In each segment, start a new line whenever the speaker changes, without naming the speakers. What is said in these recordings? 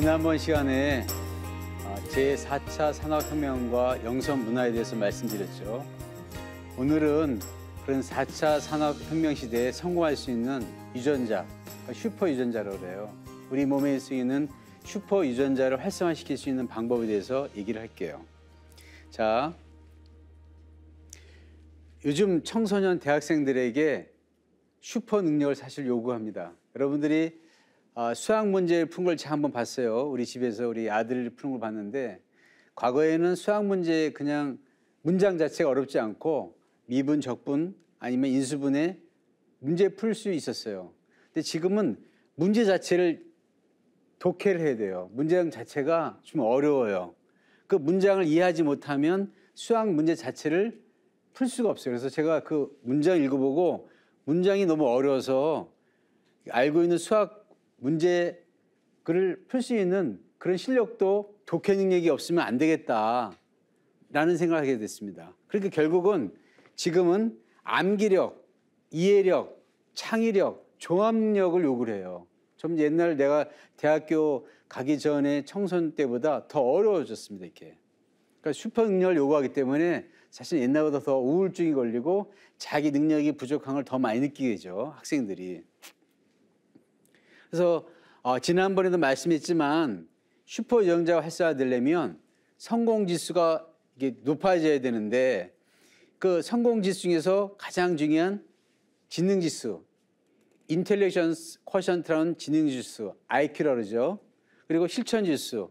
지난번 시간에 제4차 산업혁명과 영성 문화에 대해서 말씀드렸죠. 오늘은 그런 4차 산업혁명 시대에 성공할 수 있는 유전자, 슈퍼 유전자라고 그래요. 우리 몸에 쓰이는 슈퍼 유전자를 활성화시킬 수 있는 방법에 대해서 얘기를 할게요. 자, 요즘 청소년 대학생들에게 슈퍼 능력을 사실 요구합니다. 여러분들이 수학 문제를 푼 걸 제가 한번 봤어요. 우리 집에서 우리 아들이 푸는 걸 봤는데, 과거에는 수학 문제 그냥 문장 자체가 어렵지 않고 미분, 적분 아니면 인수분해 문제 풀 수 있었어요. 근데 지금은 문제 자체를 독해를 해야 돼요. 문장 자체가 좀 어려워요. 그 문장을 이해하지 못하면 수학 문제 자체를 풀 수가 없어요. 그래서 제가 그 문장 읽어보고 문장이 너무 어려워서 알고 있는 수학 문제를 풀 수 있는 그런 실력도 독해 능력이 없으면 안 되겠다라는 생각을 하게 됐습니다. 그러니까 결국은 지금은 암기력, 이해력, 창의력, 종합력을 요구를 해요. 좀 옛날 내가 대학교 가기 전에 청소년 때보다 더 어려워졌습니다. 이렇게. 그러니까 슈퍼 능력을 요구하기 때문에 사실 옛날보다 더 우울증이 걸리고 자기 능력이 부족한 걸 더 많이 느끼게 되죠. 학생들이. 그래서 지난번에도 말씀했지만 슈퍼 유전자가 활성화되려면 성공 지수가 이게 높아져야 되는데, 그 성공 지수 중에서 가장 중요한 지능 지수, 인텔리전스 쿼션트라는 지능 지수, IQ라고 그러죠. 그리고 실천 지수,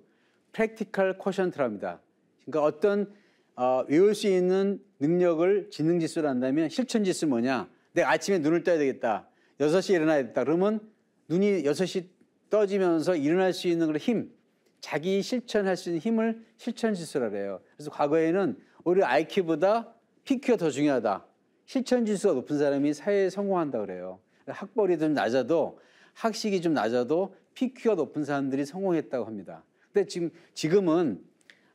프랙티컬 쿼션트라고 합니다. 그러니까 어떤 외울 수 있는 능력을 지능 지수로 한다면 실천 지수 뭐냐? 내가 아침에 눈을 떠야 되겠다. 6시에 일어나야 되겠다. 그러면 눈이 6시 떠지면서 일어날 수 있는 그런 힘, 자기 실천할 수 있는 힘을 실천 지수라고 해요. 그래서 과거에는 오히려 IQ보다 PQ가 더 중요하다. 실천 지수가 높은 사람이 사회에 성공한다 그래요. 학벌이 좀 낮아도, 학식이 좀 낮아도 PQ가 높은 사람들이 성공했다고 합니다. 근데 지금은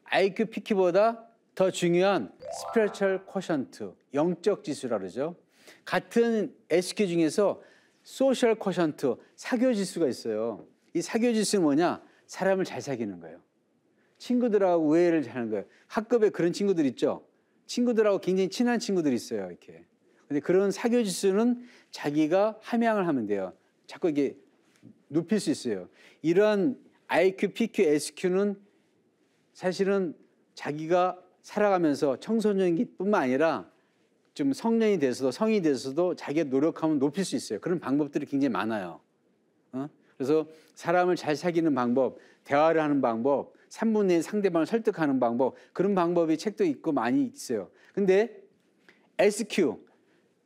IQ, PQ보다 더 중요한 스피리추얼 쿼션트, 영적 지수라고 그러죠. 같은 SQ 중에서 소셜 쿼션트, 사교 지수가 있어요. 이 사교 지수는 뭐냐? 사람을 잘 사귀는 거예요. 친구들하고 우애를 잘하는 거예요. 학급에 그런 친구들 있죠. 친구들하고 굉장히 친한 친구들이 있어요. 이렇게. 근데 그런 사교 지수는 자기가 함양을 하면 돼요. 자꾸 이게 높일 수 있어요. 이런 IQ, PQ, SQ는 사실은 자기가 살아가면서 청소년기뿐만 아니라 좀 성년이 돼서도, 성인이 돼서도 자기가 노력하면 높일 수 있어요. 그런 방법들이 굉장히 많아요. 그래서 사람을 잘 사귀는 방법, 대화를 하는 방법, 3분 내에 상대방을 설득하는 방법, 그런 방법이 책도 있고 많이 있어요. 근데 SQ,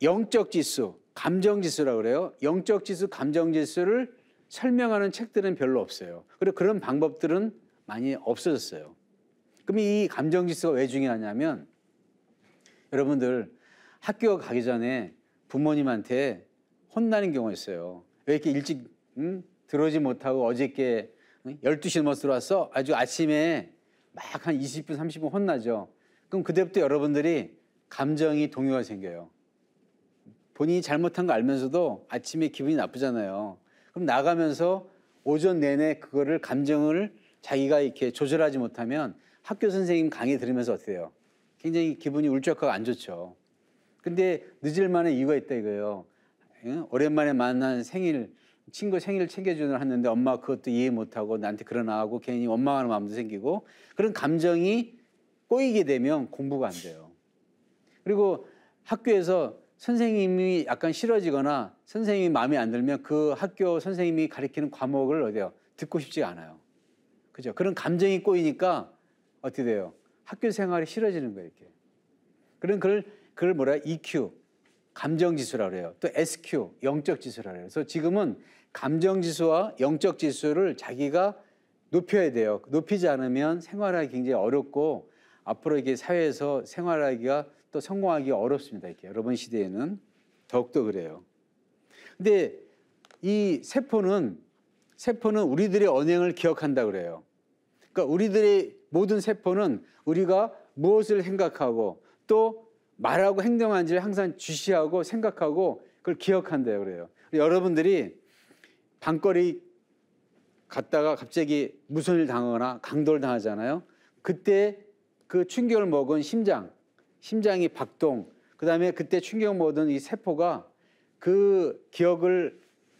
영적 지수, 감정 지수라고 그래요. 영적 지수, 감정 지수를 설명하는 책들은 별로 없어요. 그리고 그런 방법들은 많이 없어졌어요. 그럼 이 감정 지수가 왜 중요하냐면, 여러분들 학교 가기 전에 부모님한테 혼나는 경우가 있어요. 왜 이렇게 일찍 들어오지 못하고 어저께 12시에 뭐 들어왔어? 아주 아침에 막 한 20분, 30분 혼나죠. 그럼 그때부터 여러분들이 감정이 동요가 생겨요. 본인이 잘못한 거 알면서도 아침에 기분이 나쁘잖아요. 그럼 나가면서 오전 내내 그거를 감정을 자기가 이렇게 조절하지 못하면 학교 선생님 강의 들으면서 어떻게 돼요? 굉장히 기분이 울적하고 안 좋죠. 근데 늦을 만한 이유가 있다 이거예요. 오랜만에 만난 친구 생일 챙겨주는 하는데 엄마가 그것도 이해 못하고 나한테 그러나하고 괜히 원망하는 마음도 생기고, 그런 감정이 꼬이게 되면 공부가 안 돼요. 그리고 학교에서 선생님이 약간 싫어지거나 선생님이 마음에 안 들면 그 학교 선생님이 가르치는 과목을 어디요? 듣고 싶지가 않아요. 그죠? 그런 감정이 꼬이니까 어떻게 돼요? 학교 생활이 싫어지는 거예요, 이렇게. 그런 그걸 뭐라 EQ, 감정 지수라고 그래요. 또 SQ, 영적 지수라고 해요. 그래서 지금은 감정 지수와 영적 지수를 자기가 높여야 돼요. 높이지 않으면 생활하기 굉장히 어렵고 앞으로 이게 사회에서 생활하기가 또 성공하기가 어렵습니다. 이렇게 여러분 시대에는 더욱더 그래요. 근데 이 세포는 우리들의 언행을 기억한다 그래요. 그러니까 우리들의 모든 세포는 우리가 무엇을 생각하고 또 말하고 행동하는지를 항상 주시하고 생각하고 그걸 기억한대요 그래요. 여러분들이 밤거리 갔다가 갑자기 무슨 일 당하거나 강도를 당하잖아요. 그때 그 충격을 먹은 심장이 박동, 그다음에 그때 충격을 먹은 이 세포가 그 기억을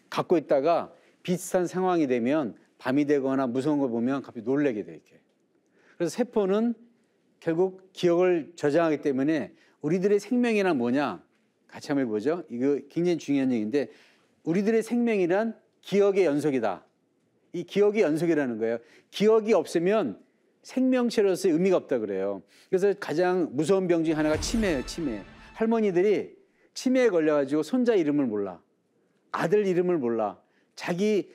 갖고 있다가 비슷한 상황이 되면 밤이 되거나 무서운 걸 보면 갑자기 놀래게 돼 이렇게. 그래서 세포는 결국 기억을 저장하기 때문에 우리들의 생명이란 뭐냐? 같이 한번 보죠. 이거 굉장히 중요한 얘기인데 우리들의 생명이란 기억의 연속이다. 이 기억의 연속이라는 거예요. 기억이 없으면 생명체로서의 의미가 없다 그래요. 그래서 가장 무서운 병 중에 하나가 치매예요. 치매. 할머니들이 치매에 걸려가지고 손자 이름을 몰라. 아들 이름을 몰라. 자기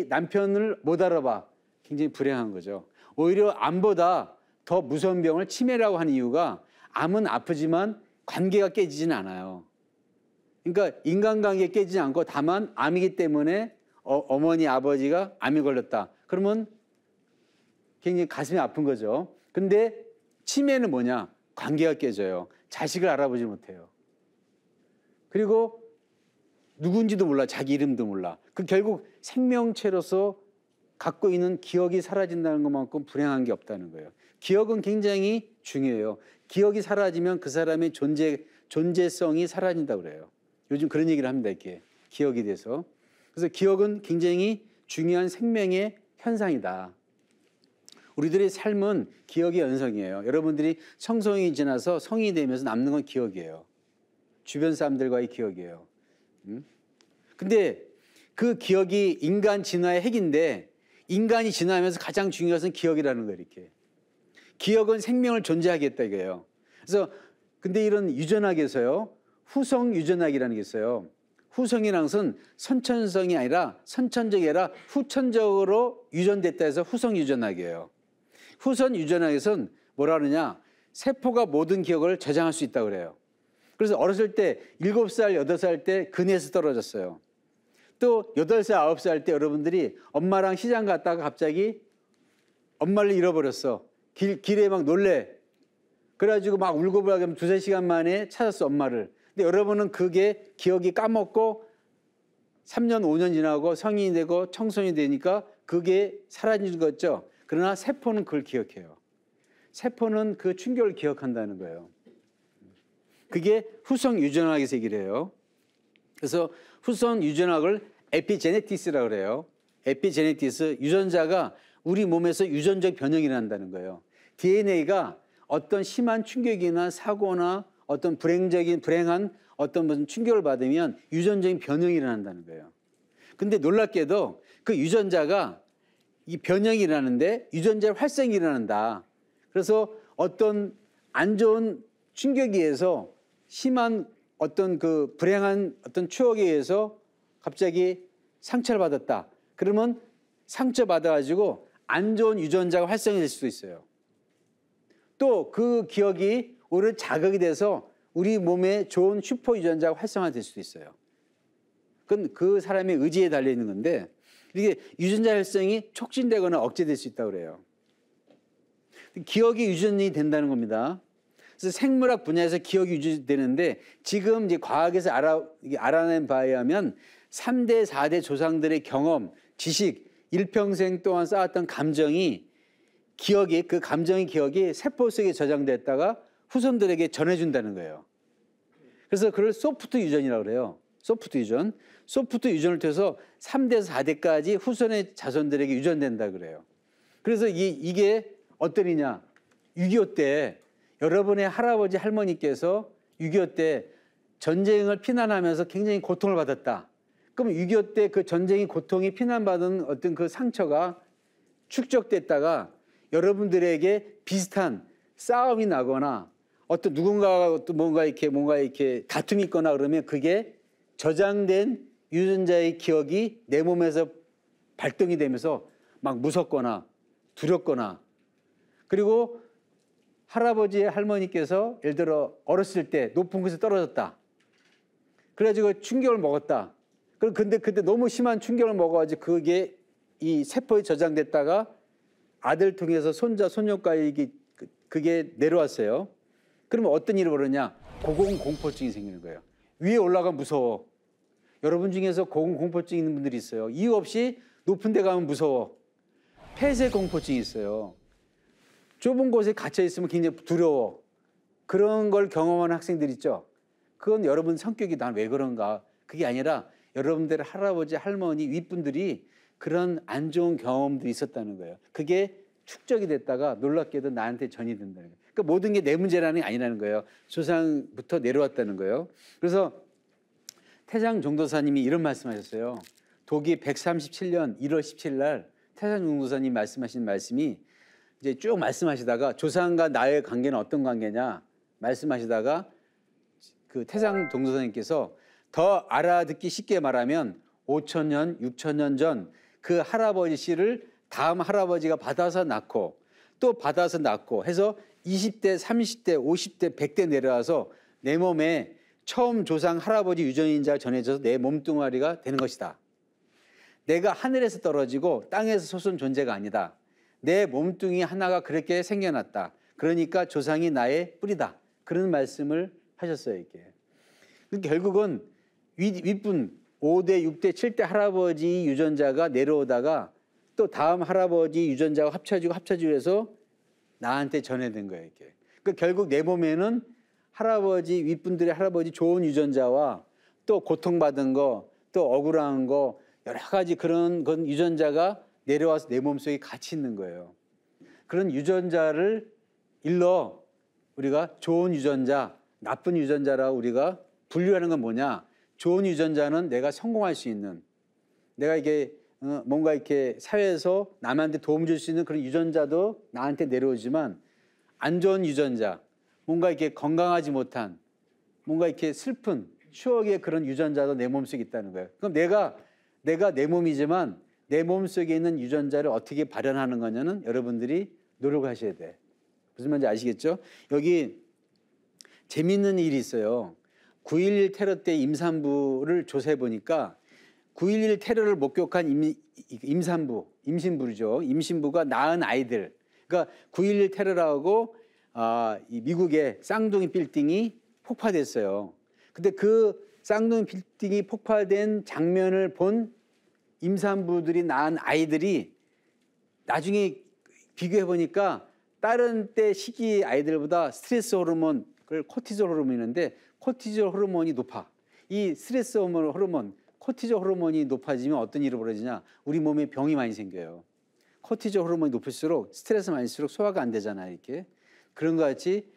남편을 못 알아봐. 굉장히 불행한 거죠. 오히려 암보다 더 무서운 병을 치매라고 하는 이유가 암은 아프지만 관계가 깨지진 않아요. 그러니까 인간관계 깨지지 않고 다만 암이기 때문에 어머니 아버지가 암이 걸렸다. 그러면 굉장히 가슴이 아픈 거죠. 근데 치매는 뭐냐? 관계가 깨져요. 자식을 알아보지 못해요. 그리고 누군지도 몰라. 자기 이름도 몰라. 그 결국 생명체로서 갖고 있는 기억이 사라진다는 것만큼 불행한 게 없다는 거예요. 기억은 굉장히 중요해요. 기억이 사라지면 그 사람의 존재성이 사라진다고 그래요. 요즘 그런 얘기를 합니다. 이렇게 기억에 대해서. 그래서 기억은 굉장히 중요한 생명의 현상이다. 우리들의 삶은 기억의 연속이에요. 여러분들이 청소년이 지나서 성인이 되면서 남는 건 기억이에요. 주변 사람들과의 기억이에요. 근데 그 기억이 인간 진화의 핵인데 인간이 진화하면서 가장 중요한 것은 기억이라는 거예요. 이렇게. 기억은 생명을 존재하게 했다 이거예요. 그래서 근데 이런 유전학에서요. 후성 유전학이라는 게 있어요. 후성이라는 것은 선천성이 아니라 선천적이 아니라 후천적으로 유전됐다 해서 후성 유전학이에요. 후선 유전학에서는 뭐라 그러냐? 세포가 모든 기억을 저장할 수 있다고 그래요. 그래서 어렸을 때 7살, 8살 때 근에서 떨어졌어요. 또 8살, 9살 때 여러분들이 엄마랑 시장 갔다가 갑자기 엄마를 잃어버렸어. 길에 막 놀래. 그래가지고 막 울고불고 2-3시간 만에 찾았어, 엄마를. 근데 여러분은 그게 기억이 까먹고 3년, 5년 지나고 성인이 되고 청소년이 되니까 그게 사라진 거죠. 그러나 세포는 그걸 기억해요. 세포는 그 충격을 기억한다는 거예요. 그게 후성 유전학에서 얘기를 해요. 그래서 후성 유전학을 에피제네티스라고 그래요. 에피제네티스, 유전자가 우리 몸에서 유전적 변형이 일어난다는 거예요. DNA가 어떤 심한 충격이나 사고나 어떤 불행한 어떤 무슨 충격을 받으면 유전적인 변형이 일어난다는 거예요. 근데 놀랍게도 그 유전자가 이 변형이 일어나는데 유전자의 활성이 일어난다. 그래서 어떤 안 좋은 충격에 의해서 심한 어떤 그 불행한 어떤 추억에 의해서 갑자기 상처를 받았다. 그러면 상처받아가지고 안 좋은 유전자가 활성이 될 수도 있어요. 또 그 기억이 오히려 자극이 돼서 우리 몸에 좋은 슈퍼 유전자가 활성화될 수도 있어요. 그건 그 사람의 의지에 달려있는 건데 이게 유전자 활성이 촉진되거나 억제될 수 있다고 그래요. 기억이 유전이 된다는 겁니다. 그래서 생물학 분야에서 기억이 유지되는데 지금 이제 과학에서 알아낸 바에 의하면 3대, 4대 조상들의 경험, 지식, 일평생 동안 쌓았던 감정이 그 감정의 기억이 세포 속에 저장됐다가 후손들에게 전해준다는 거예요. 그래서 그걸 소프트 유전이라고 그래요. 소프트 유전. 소프트 유전을 통해서 3대에서 4대까지 후손의 자손들에게 유전된다 그래요. 그래서 이게 어떤 일이냐. 6.25 때 여러분의 할아버지 할머니께서 6.25 때 전쟁을 피난하면서 굉장히 고통을 받았다. 그럼 6.25 때 그 전쟁이 고통이 피난받은 어떤 그 상처가 축적됐다가 여러분들에게 비슷한 싸움이 나거나 어떤 누군가가 또 뭔가 이렇게 다툼이 있거나 그러면 그게 저장된 유전자의 기억이 내 몸에서 발동이 되면서 막 무섭거나 두렵거나 그리고 할아버지 할머니께서 예를 들어 어렸을 때 높은 곳에 떨어졌다. 그래가지고 충격을 먹었다. 근데 그때 너무 심한 충격을 먹어가지고 그게 이 세포에 저장됐다가 아들 통해서 손자, 손녀까지 그게 내려왔어요. 그러면 어떤 일이 벌어냐? 고공공포증이 생기는 거예요. 위에 올라가면 무서워. 여러분 중에서 고공공포증 있는 분들이 있어요. 이유 없이 높은 데 가면 무서워. 폐쇄 공포증이 있어요. 좁은 곳에 갇혀 있으면 굉장히 두려워. 그런 걸 경험하는 학생들 있죠. 그건 여러분 성격이 난 왜 그런가. 그게 아니라 여러분들 할아버지, 할머니, 윗분들이 그런 안 좋은 경험들이 있었다는 거예요. 그게 축적이 됐다가 놀랍게도 나한테 전이 된다는 거예요. 그러니까 모든 게 내 문제라는 게 아니라는 거예요. 조상부터 내려왔다는 거예요. 그래서 태장 종도사님이 이런 말씀하셨어요. 도기 137년 1월 17일 날 태장 종도사님 말씀하신 말씀이 이제 쭉 말씀하시다가 조상과 나의 관계는 어떤 관계냐 말씀하시다가 그 태장 종도사님께서 더 알아듣기 쉽게 말하면 5,000년, 6,000년 전 그 할아버지 씨를 다음 할아버지가 받아서 낳고 또 받아서 낳고 해서 20대, 30대, 50대, 100대 내려와서 내 몸에 처음 조상 할아버지 유전인자가 전해져서 내 몸뚱아리가 되는 것이다. 내가 하늘에서 떨어지고 땅에서 솟은 존재가 아니다. 내 몸뚱이 하나가 그렇게 생겨났다. 그러니까 조상이 나의 뿌리다. 그런 말씀을 하셨어요. 이게. 결국은 윗분 5대, 6대, 7대 할아버지 유전자가 내려오다가 또 다음 할아버지 유전자가 합쳐지고 해서 나한테 전해된 거예요. 이렇게. 그러니까 결국 내 몸에는 할아버지 윗분들의 할아버지 좋은 유전자와 또 고통받은 거, 또 억울한 거 여러 가지 그런 유전자가 내려와서 내 몸속에 같이 있는 거예요. 그런 유전자를 일러 우리가 좋은 유전자, 나쁜 유전자라고 우리가 분류하는 건 뭐냐? 좋은 유전자는 내가 성공할 수 있는, 내가 이게 뭔가 이렇게 사회에서 남한테 도움 줄 수 있는 그런 유전자도 나한테 내려오지만 안 좋은 유전자, 뭔가 이렇게 건강하지 못한, 뭔가 이렇게 슬픈 추억의 그런 유전자도 내 몸속에 있다는 거예요. 그럼 내가 내 몸이지만 내 몸속에 있는 유전자를 어떻게 발현하는 거냐는 여러분들이 노력하셔야 돼. 무슨 말인지 아시겠죠? 여기 재밌는 일이 있어요. 9.11 테러 때 임산부를 조사해 보니까 9.11 테러를 목격한 임신부죠. 임신부가 낳은 아이들. 그러니까 9.11 테러라고 이 미국의 쌍둥이 빌딩이 폭파됐어요. 근데 그 쌍둥이 빌딩이 폭파된 장면을 본 임산부들이 낳은 아이들이 나중에 비교해 보니까 다른 때 시기 아이들보다 스트레스 호르몬, 그걸 코티졸 호르몬인데 코티졸 호르몬이 높아. 이 스트레스 호르몬, 코티졸 호르몬이 높아지면 어떤 일이 벌어지냐? 우리 몸에 병이 많이 생겨요. 코티졸 호르몬이 높을수록 스트레스 많이 있을수록 소화가 안 되잖아요. 이렇게. 그런 것 같이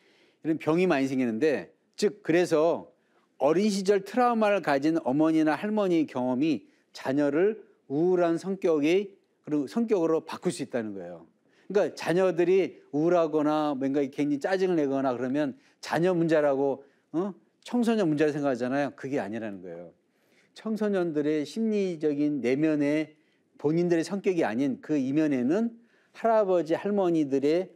이런 병이 많이 생기는데 즉 그래서 어린 시절 트라우마를 가진 어머니나 할머니의 경험이 자녀를 우울한 성격으로 바꿀 수 있다는 거예요. 그러니까 자녀들이 우울하거나 뭔가 굉장히 짜증을 내거나 그러면 자녀 문제라고 청소년 문제를 생각하잖아요. 그게 아니라는 거예요. 청소년들의 심리적인 내면의 본인들의 성격이 아닌 그 이면에는 할아버지 할머니들의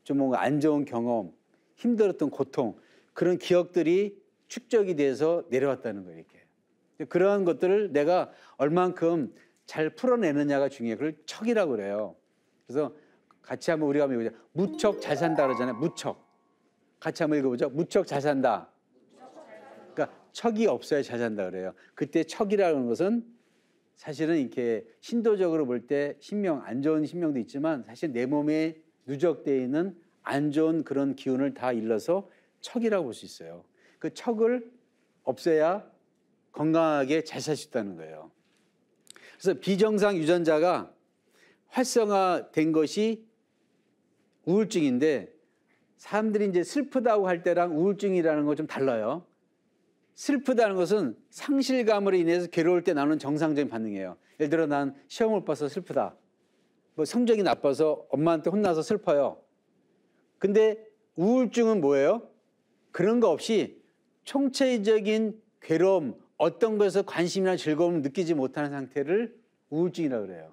좀 뭔가 안 좋은 경험, 힘들었던 고통 그런 기억들이 축적이 돼서 내려왔다는 거예요. 이렇게. 그러한 것들을 내가 얼만큼 잘 풀어내느냐가 중요해요. 그걸 척이라고 그래요. 그래서 같이 한번 우리가 한번 읽어보자. 무척 잘 산다 그러잖아요. 무척. 같이 한번 읽어보죠. 무척 잘 산다. 그러니까 척이 없어야 잘 산다 그래요. 그때 척이라는 것은 사실은 이렇게 신도적으로 볼 때 신명, 안 좋은 신명도 있지만 사실 내 몸에 누적되어 있는 안 좋은 그런 기운을 다 일러서 척이라고 볼 수 있어요. 그 척을 없애야 건강하게 잘 살 수 있다는 거예요. 그래서 비정상 유전자가 활성화된 것이 우울증인데 사람들이 이제 슬프다고 할 때랑 우울증이라는 거 좀 달라요. 슬프다는 것은 상실감으로 인해서 괴로울 때 나오는 정상적인 반응이에요. 예를 들어 난 시험 못 봐서 슬프다. 뭐 성적이 나빠서 엄마한테 혼나서 슬퍼요. 근데 우울증은 뭐예요? 그런 거 없이 총체적인 괴로움, 어떤 것에서 관심이나 즐거움을 느끼지 못하는 상태를 우울증이라고 그래요.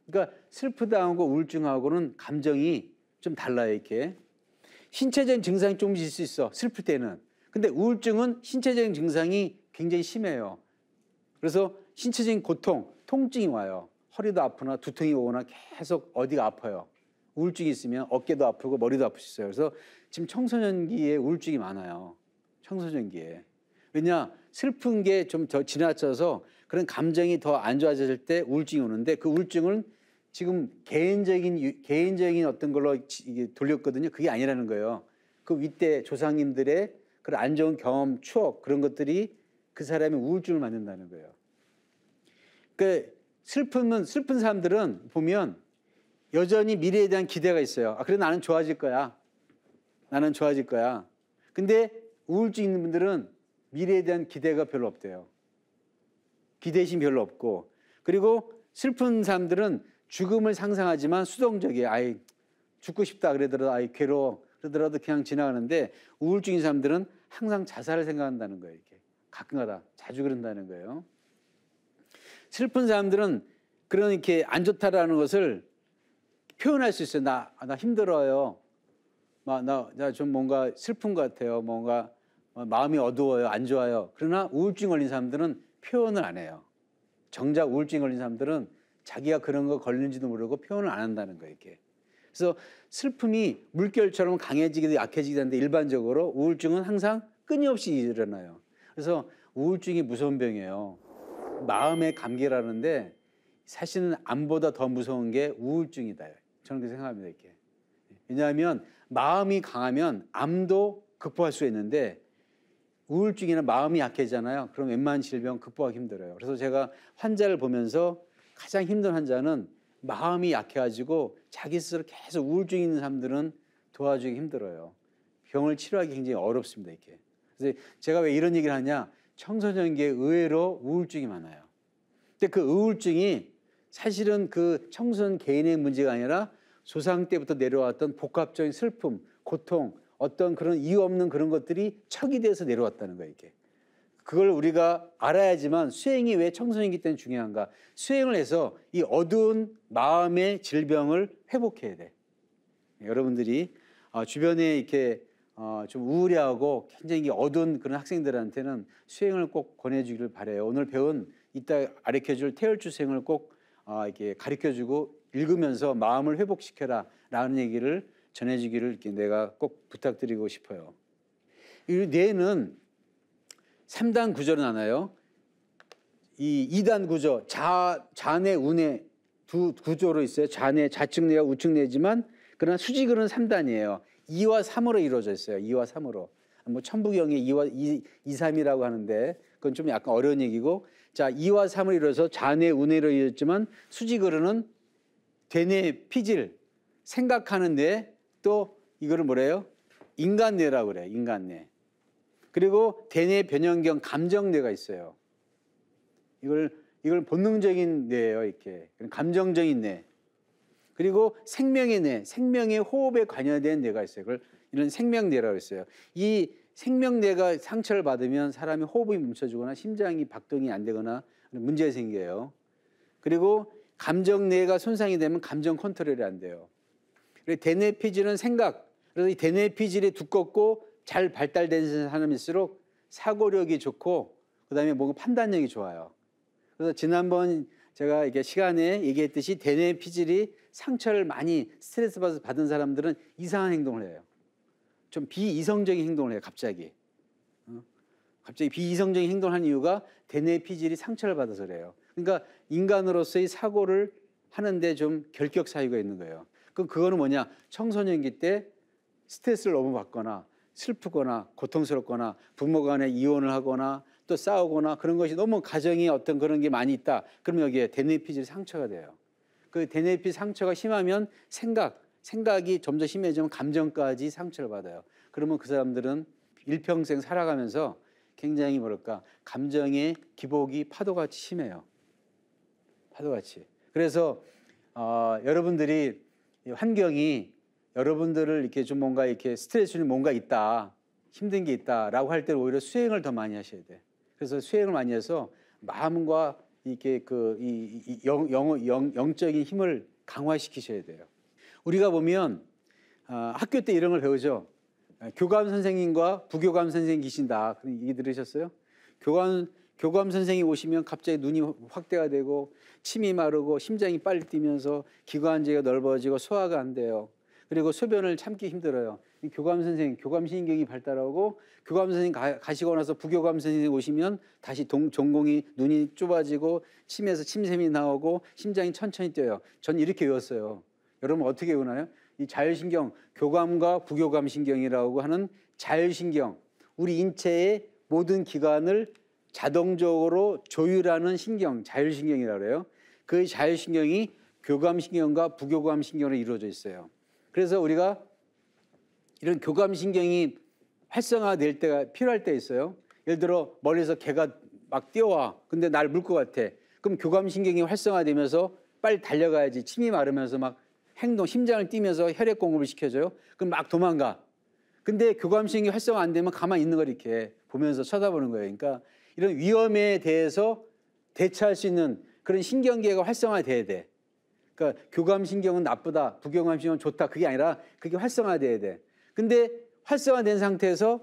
그러니까 슬프다하고 우울증하고는 감정이 좀 달라요. 이렇게. 신체적인 증상이 좀 있을 수 있어. 슬플 때는. 근데 우울증은 신체적인 증상이 굉장히 심해요. 그래서 신체적인 고통, 통증이 와요. 허리도 아프나 두통이 오거나 계속 어디가 아파요. 우울증이 있으면 어깨도 아프고 머리도 아플 수 있어요. 그래서 지금 청소년기에 우울증이 많아요. 청소년기에. 왜냐? 슬픈 게 좀 더 지나쳐서 그런 감정이 더 안 좋아졌을 때 우울증이 오는데 그 우울증은 지금 개인적인 어떤 걸로 이게 돌렸거든요. 그게 아니라는 거예요. 그 윗대 조상님들의 그런 안 좋은 경험, 추억 그런 것들이 그 사람의 우울증을 만든다는 거예요. 그 슬픈 사람들은 보면 여전히 미래에 대한 기대가 있어요. 아, 그래 나는 좋아질 거야. 나는 좋아질 거야. 근데 우울증 있는 분들은 미래에 대한 기대가 별로 없대요. 기대심 별로 없고, 그리고 슬픈 사람들은 죽음을 상상하지만 수동적이에요. 아이 죽고 싶다 그러더라도 아이 괴로워 그러더라도 그냥 지나가는데, 우울증인 사람들은 항상 자살을 생각한다는 거예요. 이렇게 가끔가다 자주 그런다는 거예요. 슬픈 사람들은 그런 이렇게 안 좋다라는 것을 표현할 수 있어요. 나 힘들어요. 나 좀 뭔가 슬픈 것 같아요. 뭔가 마음이 어두워요. 안 좋아요. 그러나 우울증 걸린 사람들은 표현을 안 해요. 정작 우울증 걸린 사람들은 자기가 그런 거 걸리는지도 모르고 표현을 안 한다는 거예요. 이렇게. 그래서 슬픔이 물결처럼 강해지기도 약해지기도 하는데 일반적으로 우울증은 항상 끊임없이 일어나요. 그래서 우울증이 무서운 병이에요. 마음의 감기라는데 사실은 암보다 더 무서운 게 우울증이다. 저는 그렇게 생각합니다. 이렇게. 왜냐하면 마음이 강하면 암도 극복할 수 있는데 우울증이나 마음이 약해지잖아요. 그럼 웬만한 질병 극복하기 힘들어요. 그래서 제가 환자를 보면서 가장 힘든 환자는 마음이 약해가지고 자기 스스로 계속 우울증 있는 사람들은 도와주기 힘들어요. 병을 치료하기 굉장히 어렵습니다. 이렇게. 그래서 제가 왜 이런 얘기를 하냐? 청소년기에 의외로 우울증이 많아요. 근데 그 우울증이 사실은 그 청소년 개인의 문제가 아니라 조상 때부터 내려왔던 복합적인 슬픔, 고통, 어떤 그런 이유 없는 그런 것들이 척이 돼서 내려왔다는 거예요. 이게. 그걸 우리가 알아야지만 수행이 왜 청소년기 때는 중요한가? 수행을 해서 이 어두운 마음의 질병을 회복해야 돼. 여러분들이 주변에 이렇게 좀 우울해하고 굉장히 어두운 그런 학생들한테는 수행을 꼭 권해주기를 바래요. 오늘 배운 이따 가르쳐줄 태열주 수행을 꼭 이렇게 가르쳐주고 읽으면서 마음을 회복시켜라라는 얘기를 전해주기를 이렇게 내가 꼭 부탁드리고 싶어요. 이 뇌는 3단 구조로 나눠요. 이 2단 구조, 좌뇌, 우뇌 두 구조로 있어요. 좌뇌, 좌측뇌와 우측뇌지만 그러나 수직으로는 3단이에요. 2와 3으로 이루어져 있어요. 2와 3으로. 뭐 천부경에 2와 2, 3이라고 하는데 그건 좀 약간 어려운 얘기고, 자 2와 3으로 이루어서 좌뇌, 우뇌로 이루어졌지만 수직으로는 대뇌, 피질, 생각하는 뇌, 또 이거를 뭐래요? 인간뇌라고 그래요. 인간뇌. 그리고 대뇌, 변형경, 감정뇌가 있어요. 이걸 본능적인 뇌예요. 이렇게 감정적인 뇌. 그리고 생명의 뇌, 생명의 호흡에 관여된 뇌가 있어요. 그걸 이런 생명뇌라고 했어요. 이 생명뇌가 상처를 받으면 사람의 호흡이 멈춰지거나 심장이 박동이 안 되거나 문제가 생겨요. 그리고 감정뇌가 손상이 되면 감정 컨트롤이 안 돼요. 그리고 대뇌 피질은 생각. 그래서 이 대뇌 피질이 두껍고 잘 발달된 사람일수록 사고력이 좋고 그다음에 뭔가 판단력이 좋아요. 그래서 지난번 제가 이게 시간에 얘기했듯이 대뇌 피질이 상처를 많이 스트레스 받은 사람들은 이상한 행동을 해요. 좀 비이성적인 행동을 해요. 갑자기 비이성적인 행동을 하는 이유가 대뇌 피질이 상처를 받아서 그래요. 그러니까 인간으로서의 사고를 하는데 좀 결격 사유가 있는 거예요. 그럼 그거는 뭐냐? 청소년기 때 스트레스를 너무 받거나 슬프거나 고통스럽거나 부모 간에 이혼을 하거나 또 싸우거나 그런 것이 너무 가정이 어떤 그런 게 많이 있다. 그러면 여기에 대뇌피질 상처가 돼요. 그 대뇌피 상처가 심하면 생각이 좀 더 심해지면 감정까지 상처를 받아요. 그러면 그 사람들은 일평생 살아가면서 굉장히 뭐랄까 감정의 기복이 파도같이 심해요. 파도같이. 그래서 여러분들이 환경이 여러분들을 이렇게 좀 뭔가 이렇게 스트레스는 뭔가 있다, 힘든 게 있다라고 할 때는 오히려 수행을 더 많이 하셔야 돼. 그래서 수행을 많이 해서 마음과 이렇게 영적인 힘을 강화시키셔야 돼요. 우리가 보면 학교 때 이런 걸 배우죠. 교감 선생님과 부교감 선생님 계신다. 그런 얘기 들으셨어요? 교감 선생이 오시면 갑자기 눈이 확대가 되고 침이 마르고 심장이 빨리 뛰면서 기관지가 넓어지고 소화가 안 돼요. 그리고 소변을 참기 힘들어요. 이 교감 선생님, 교감신경이 발달하고 교감 선생님 가시고 나서 부교감 선생님 오시면 다시 전공이 눈이 좁아지고 침에서 침샘이 나오고 심장이 천천히 뛰어요. 전 이렇게 외웠어요. 여러분 어떻게 외우나요? 이 자율신경, 교감과 부교감신경이라고 하는 자율신경, 우리 인체의 모든 기관을 자동적으로 조율하는 신경, 자율신경이라고 해요. 그 자율신경이 교감신경과 부교감신경으로 이루어져 있어요. 그래서 우리가 이런 교감신경이 활성화될 때가 필요할 때 있어요. 예를 들어 멀리서 개가 막 뛰어와. 근데 날 물 것 같아. 그럼 교감신경이 활성화되면서 빨리 달려가야지. 침이 마르면서 막 행동, 심장을 뛰면서 혈액 공급을 시켜줘요. 그럼 막 도망가. 근데 교감신경이 활성화 안 되면 가만히 있는 걸 이렇게 보면서 쳐다보는 거예요. 그러니까 이런 위험에 대해서 대처할 수 있는 그런 신경계가 활성화돼야 돼. 그러니까 교감신경은 나쁘다, 부교감신경은 좋다. 그게 아니라 그게 활성화돼야 돼. 근데 활성화된 상태에서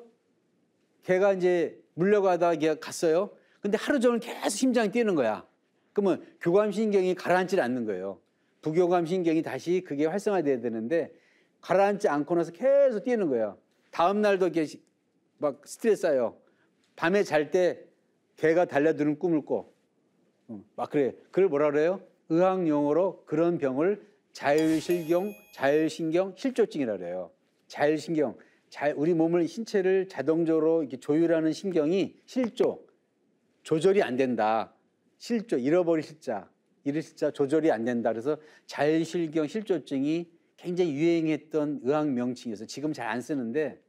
걔가 이제 물려가다가 걔가 갔어요. 근데 하루 종일 계속 심장이 뛰는 거야. 그러면 교감신경이 가라앉지 않는 거예요. 부교감신경이 다시 그게 활성화돼야 되는데 가라앉지 않고 나서 계속 뛰는 거예요. 다음 날도 이렇게 막 스트레스 쌓여. 밤에 잘 때 개가 달려드는 꿈을 꿔. 막 그래. 그걸 뭐라 그래요? 의학용어로 그런 병을 자율신경 실조증이라고 그래요. 자율신경, 우리 몸을 신체를 자동적으로 이렇게 조율하는 신경이 실조, 조절이 안 된다. 실조, 잃어버릴 실자, 조절이 안 된다. 그래서 자율신경 실조증이 굉장히 유행했던 의학 명칭이어서 지금 잘 안 쓰는데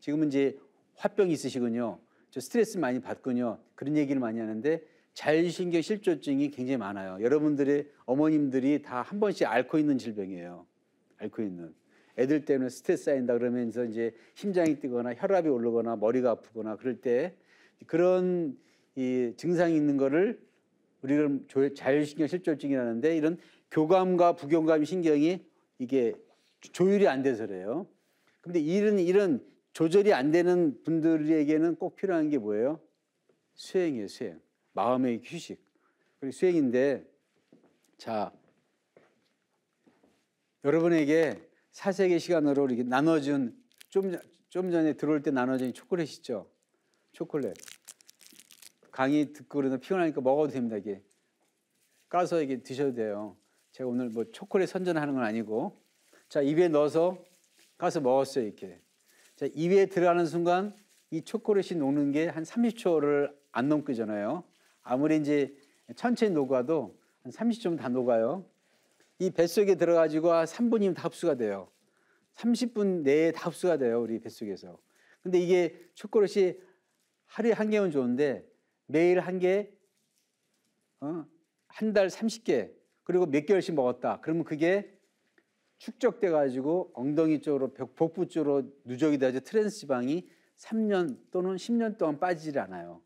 지금은 이제 화병이 있으시군요. 저 스트레스 많이 받군요. 그런 얘기를 많이 하는데 자율신경 실조증이 굉장히 많아요. 여러분들의 어머님들이 다 한 번씩 앓고 있는 질병이에요. 앓고 있는. 애들 때문에 스트레스 쌓인다 그러면서 이제 심장이 뛰거나 혈압이 오르거나 머리가 아프거나 그럴 때 그런 이 증상이 있는 거를 우리는 자율신경 실조증이라는데 이런 교감과 부교감 신경이 이게 조율이 안 돼서 그래요. 근데 이런 조절이 안 되는 분들에게는 꼭 필요한 게 뭐예요? 수행이에요, 수행. 마음의 휴식. 그리고 수행인데, 자, 여러분에게 사색의 시간으로 이렇게 나눠준, 좀 전에 들어올 때 나눠준 초콜릿 있죠? 초콜릿. 강의 듣고 그러다 피곤하니까 먹어도 됩니다, 이게. 까서 이게 드셔도 돼요. 제가 오늘 뭐 초콜릿 선전하는 건 아니고. 자, 입에 넣어서 까서 먹었어요, 이렇게. 자, 입에 들어가는 순간 이 초콜릿이 녹는 게 한 30초를 안 넘기잖아요. 아무리 이제 천천히 녹아도 한 30초면 다 녹아요. 이 뱃속에 들어가지고 3분이면 다 흡수가 돼요. 30분 내에 다 흡수가 돼요, 우리 뱃속에서. 근데 이게 초콜릿이 하루에 한 개면 좋은데 매일 한 개, 한 달 30개, 그리고 몇 개월씩 먹었다. 그러면 그게 축적돼 가지고 엉덩이 쪽으로 복부 쪽으로 누적이 돼서 트랜스 지방이 3년 또는 10년 동안 빠지질 않아요.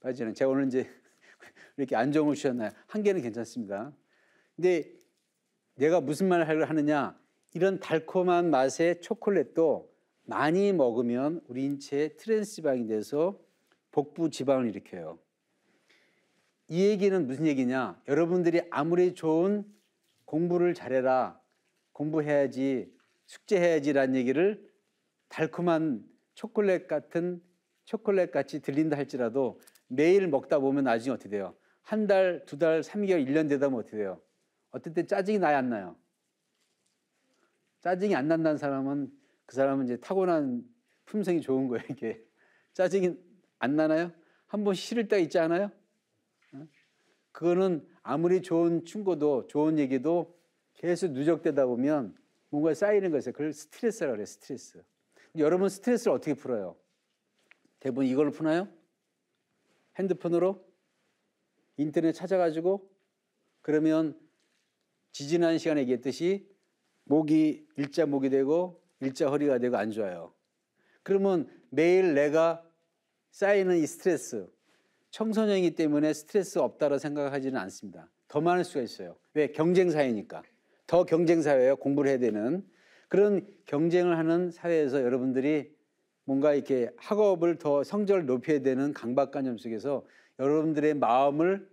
빠지는. 제가 오늘 이제 이렇게 안정을 주셨나요? 한 개는 괜찮습니다. 근데 내가 무슨 말을 하느냐? 이런 달콤한 맛의 초콜릿도 많이 먹으면 우리 인체에 트랜스 지방이 돼서 복부 지방을 일으켜요. 이 얘기는 무슨 얘기냐? 여러분들이 아무리 좋은 공부를 잘해라, 공부해야지, 숙제해야지라는 얘기를 달콤한 초콜릿 같이 들린다 할지라도 매일 먹다 보면 나중에 어떻게 돼요? 한 달, 두 달, 3개월, 1년 되다 보면 어떻게 돼요? 어떨 때 짜증이 나요, 안 나요? 짜증이 안 난다는 사람은 그 사람은 이제 타고난 품성이 좋은 거예요, 이게. 짜증이 안 나나요? 한 번 싫을 때가 있지 않아요? 그거는 아무리 좋은 충고도 좋은 얘기도 계속 누적되다 보면 뭔가 쌓이는 거예요. 그걸 스트레스라고 그래요, 스트레스. 여러분 스트레스를 어떻게 풀어요? 대부분 이걸로 푸나요? 핸드폰으로? 인터넷 찾아가지고? 그러면 지지난 시간에 얘기했듯이 목이 일자 목이 되고 일자 허리가 되고 안 좋아요. 그러면 매일 내가 쌓이는 이 스트레스, 청소년이기 때문에 스트레스 없다고 생각하지는 않습니다. 더 많을 수가 있어요. 왜? 경쟁 사회니까. 더 경쟁 사회예요. 공부를 해야 되는. 그런 경쟁을 하는 사회에서 여러분들이 뭔가 이렇게 학업을 더 성적을 높여야 되는 강박관념 속에서 여러분들의 마음을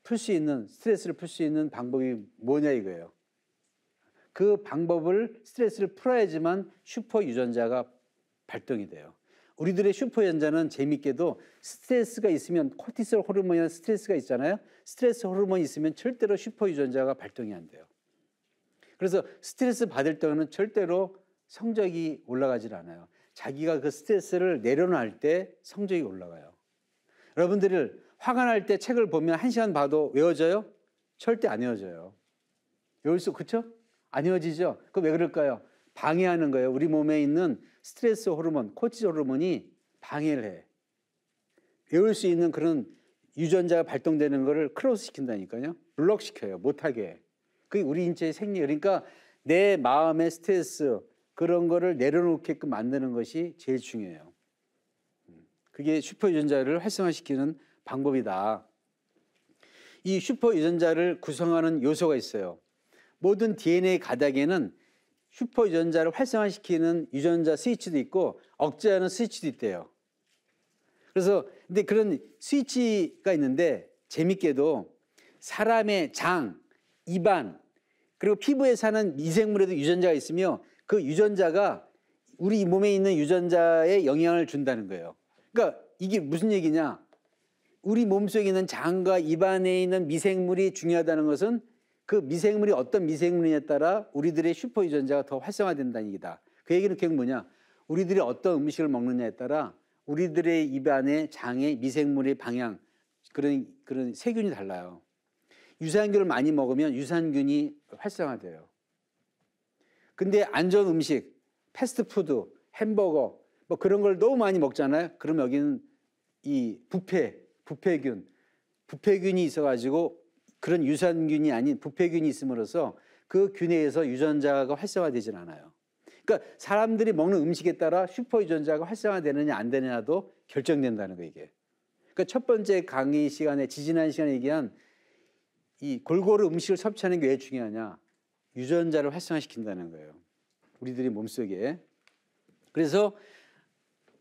풀 수 있는, 스트레스를 풀 수 있는 방법이 뭐냐 이거예요. 그 방법을 스트레스를 풀어야지만 슈퍼 유전자가 발동이 돼요. 우리들의 슈퍼 유전자는 재밌게도 스트레스가 있으면 코티솔 호르몬이나 스트레스가 있잖아요. 스트레스 호르몬이 있으면 절대로 슈퍼 유전자가 발동이 안 돼요. 그래서 스트레스 받을 때는 절대로 성적이 올라가질 않아요. 자기가 그 스트레스를 내려놓을 때 성적이 올라가요. 여러분들 화가 날 때 책을 보면 1시간 봐도 외워져요? 절대 안 외워져요. 외울 수, 그쵸? 안 외워지죠? 그거 왜 그럴까요? 방해하는 거예요. 우리 몸에 있는 스트레스 호르몬, 코티솔 호르몬이 방해를 해. 외울 수 있는 그런 유전자가 발동되는 거를 크로스 시킨다니까요. 블럭시켜요. 못하게 해. 그게 우리 인체의 생리. 그러니까 내 마음의 스트레스 그런 거를 내려놓게끔 만드는 것이 제일 중요해요. 그게 슈퍼 유전자를 활성화시키는 방법이다. 이 슈퍼 유전자를 구성하는 요소가 있어요. 모든 DNA 가닥에는 슈퍼 유전자를 활성화시키는 유전자 스위치도 있고 억제하는 스위치도 있대요. 그래서 근데 그런 스위치가 있는데 재밌게도 사람의 장, 입안 그리고 피부에 사는 미생물에도 유전자가 있으며 그 유전자가 우리 몸에 있는 유전자에 영향을 준다는 거예요. 그러니까 이게 무슨 얘기냐? 우리 몸속에 있는 장과 입안에 있는 미생물이 중요하다는 것은 그 미생물이 어떤 미생물이냐에 따라 우리들의 슈퍼 유전자가 더 활성화된다는 얘기다. 그 얘기는 결국 뭐냐? 우리들이 어떤 음식을 먹느냐에 따라 우리들의 입안에 장의 미생물의 방향 그런 세균이 달라요. 유산균을 많이 먹으면 유산균이 활성화돼요. 근데 안 좋은 음식, 패스트푸드, 햄버거 뭐 그런 걸 너무 많이 먹잖아요. 그럼 여기는 이 부패균이 있어가지고 그런 유산균이 아닌 부패균이 있음으로써 그 균에 의해서 유전자가 활성화되진 않아요. 그러니까 사람들이 먹는 음식에 따라 슈퍼 유전자가 활성화되느냐 안 되느냐도 결정된다는 거 이게. 그러니까 첫 번째 강의 시간에 지난 시간에 얘기한 이 골고루 음식을 섭취하는 게 왜 중요하냐? 유전자를 활성화시킨다는 거예요. 우리들이 몸속에. 그래서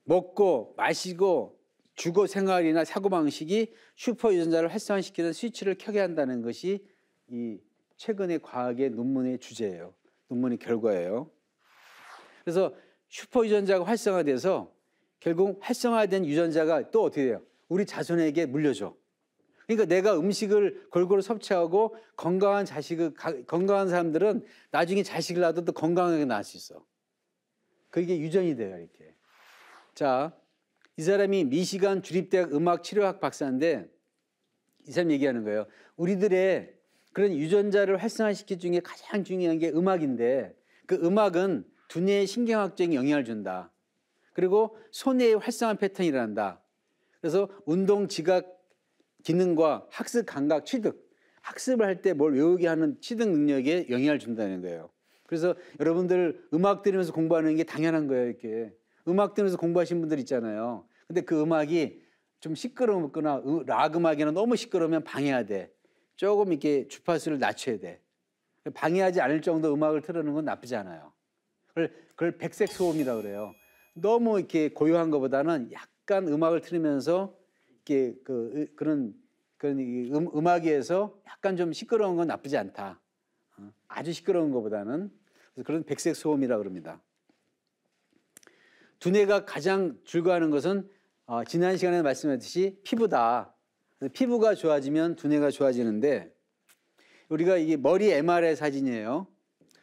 먹고 마시고 주거 생활이나 사고방식이 슈퍼 유전자를 활성화시키는 스위치를 켜게 한다는 것이 이 최근의 과학의 논문의 주제예요. 논문의 결과예요. 그래서 슈퍼 유전자가 활성화돼서 결국 활성화된 유전자가 또 어떻게 돼요? 우리 자손에게 물려줘. 그러니까 내가 음식을 골고루 섭취하고 건강한 건강한 사람들은 나중에 자식을 낳아도 또 건강하게 낳을 수 있어. 그게 유전이 돼요, 이렇게. 자, 이 사람이 미시간 주립대학 음악치료학 박사인데 이 사람 얘기하는 거예요. 우리들의 그런 유전자를 활성화시키는 중에 가장 중요한 게 음악인데 그 음악은 두뇌에 신경학적인 영향을 준다. 그리고 손의 활성화 패턴이 일어난다. 그래서 운동, 지각, 기능과 학습, 감각, 취득, 학습을 할 때 뭘 외우게 하는 취득 능력에 영향을 준다는 거예요. 그래서 여러분들 음악 들으면서 공부하는 게 당연한 거예요. 이렇게 음악 들으면서 공부하신 분들 있잖아요. 근데 그 음악이 좀 시끄럽거나 락 음악이나 너무 시끄러우면 방해해야 돼. 조금 이렇게 주파수를 낮춰야 돼. 방해하지 않을 정도 음악을 틀어놓는 건 나쁘지 않아요. 그걸 백색 소음이라고 그래요. 너무 이렇게 고요한 것보다는 약간 음악을 틀으면서 이렇게 그런 음악에서 약간 좀 시끄러운 건 나쁘지 않다. 아주 시끄러운 것보다는. 그래서 그런 백색 소음이라고 그럽니다. 두뇌가 가장 즐거워하는 것은 지난 시간에 말씀했듯이 피부다. 그래서 피부가 좋아지면 두뇌가 좋아지는데 우리가 이게 머리 MRI 사진이에요.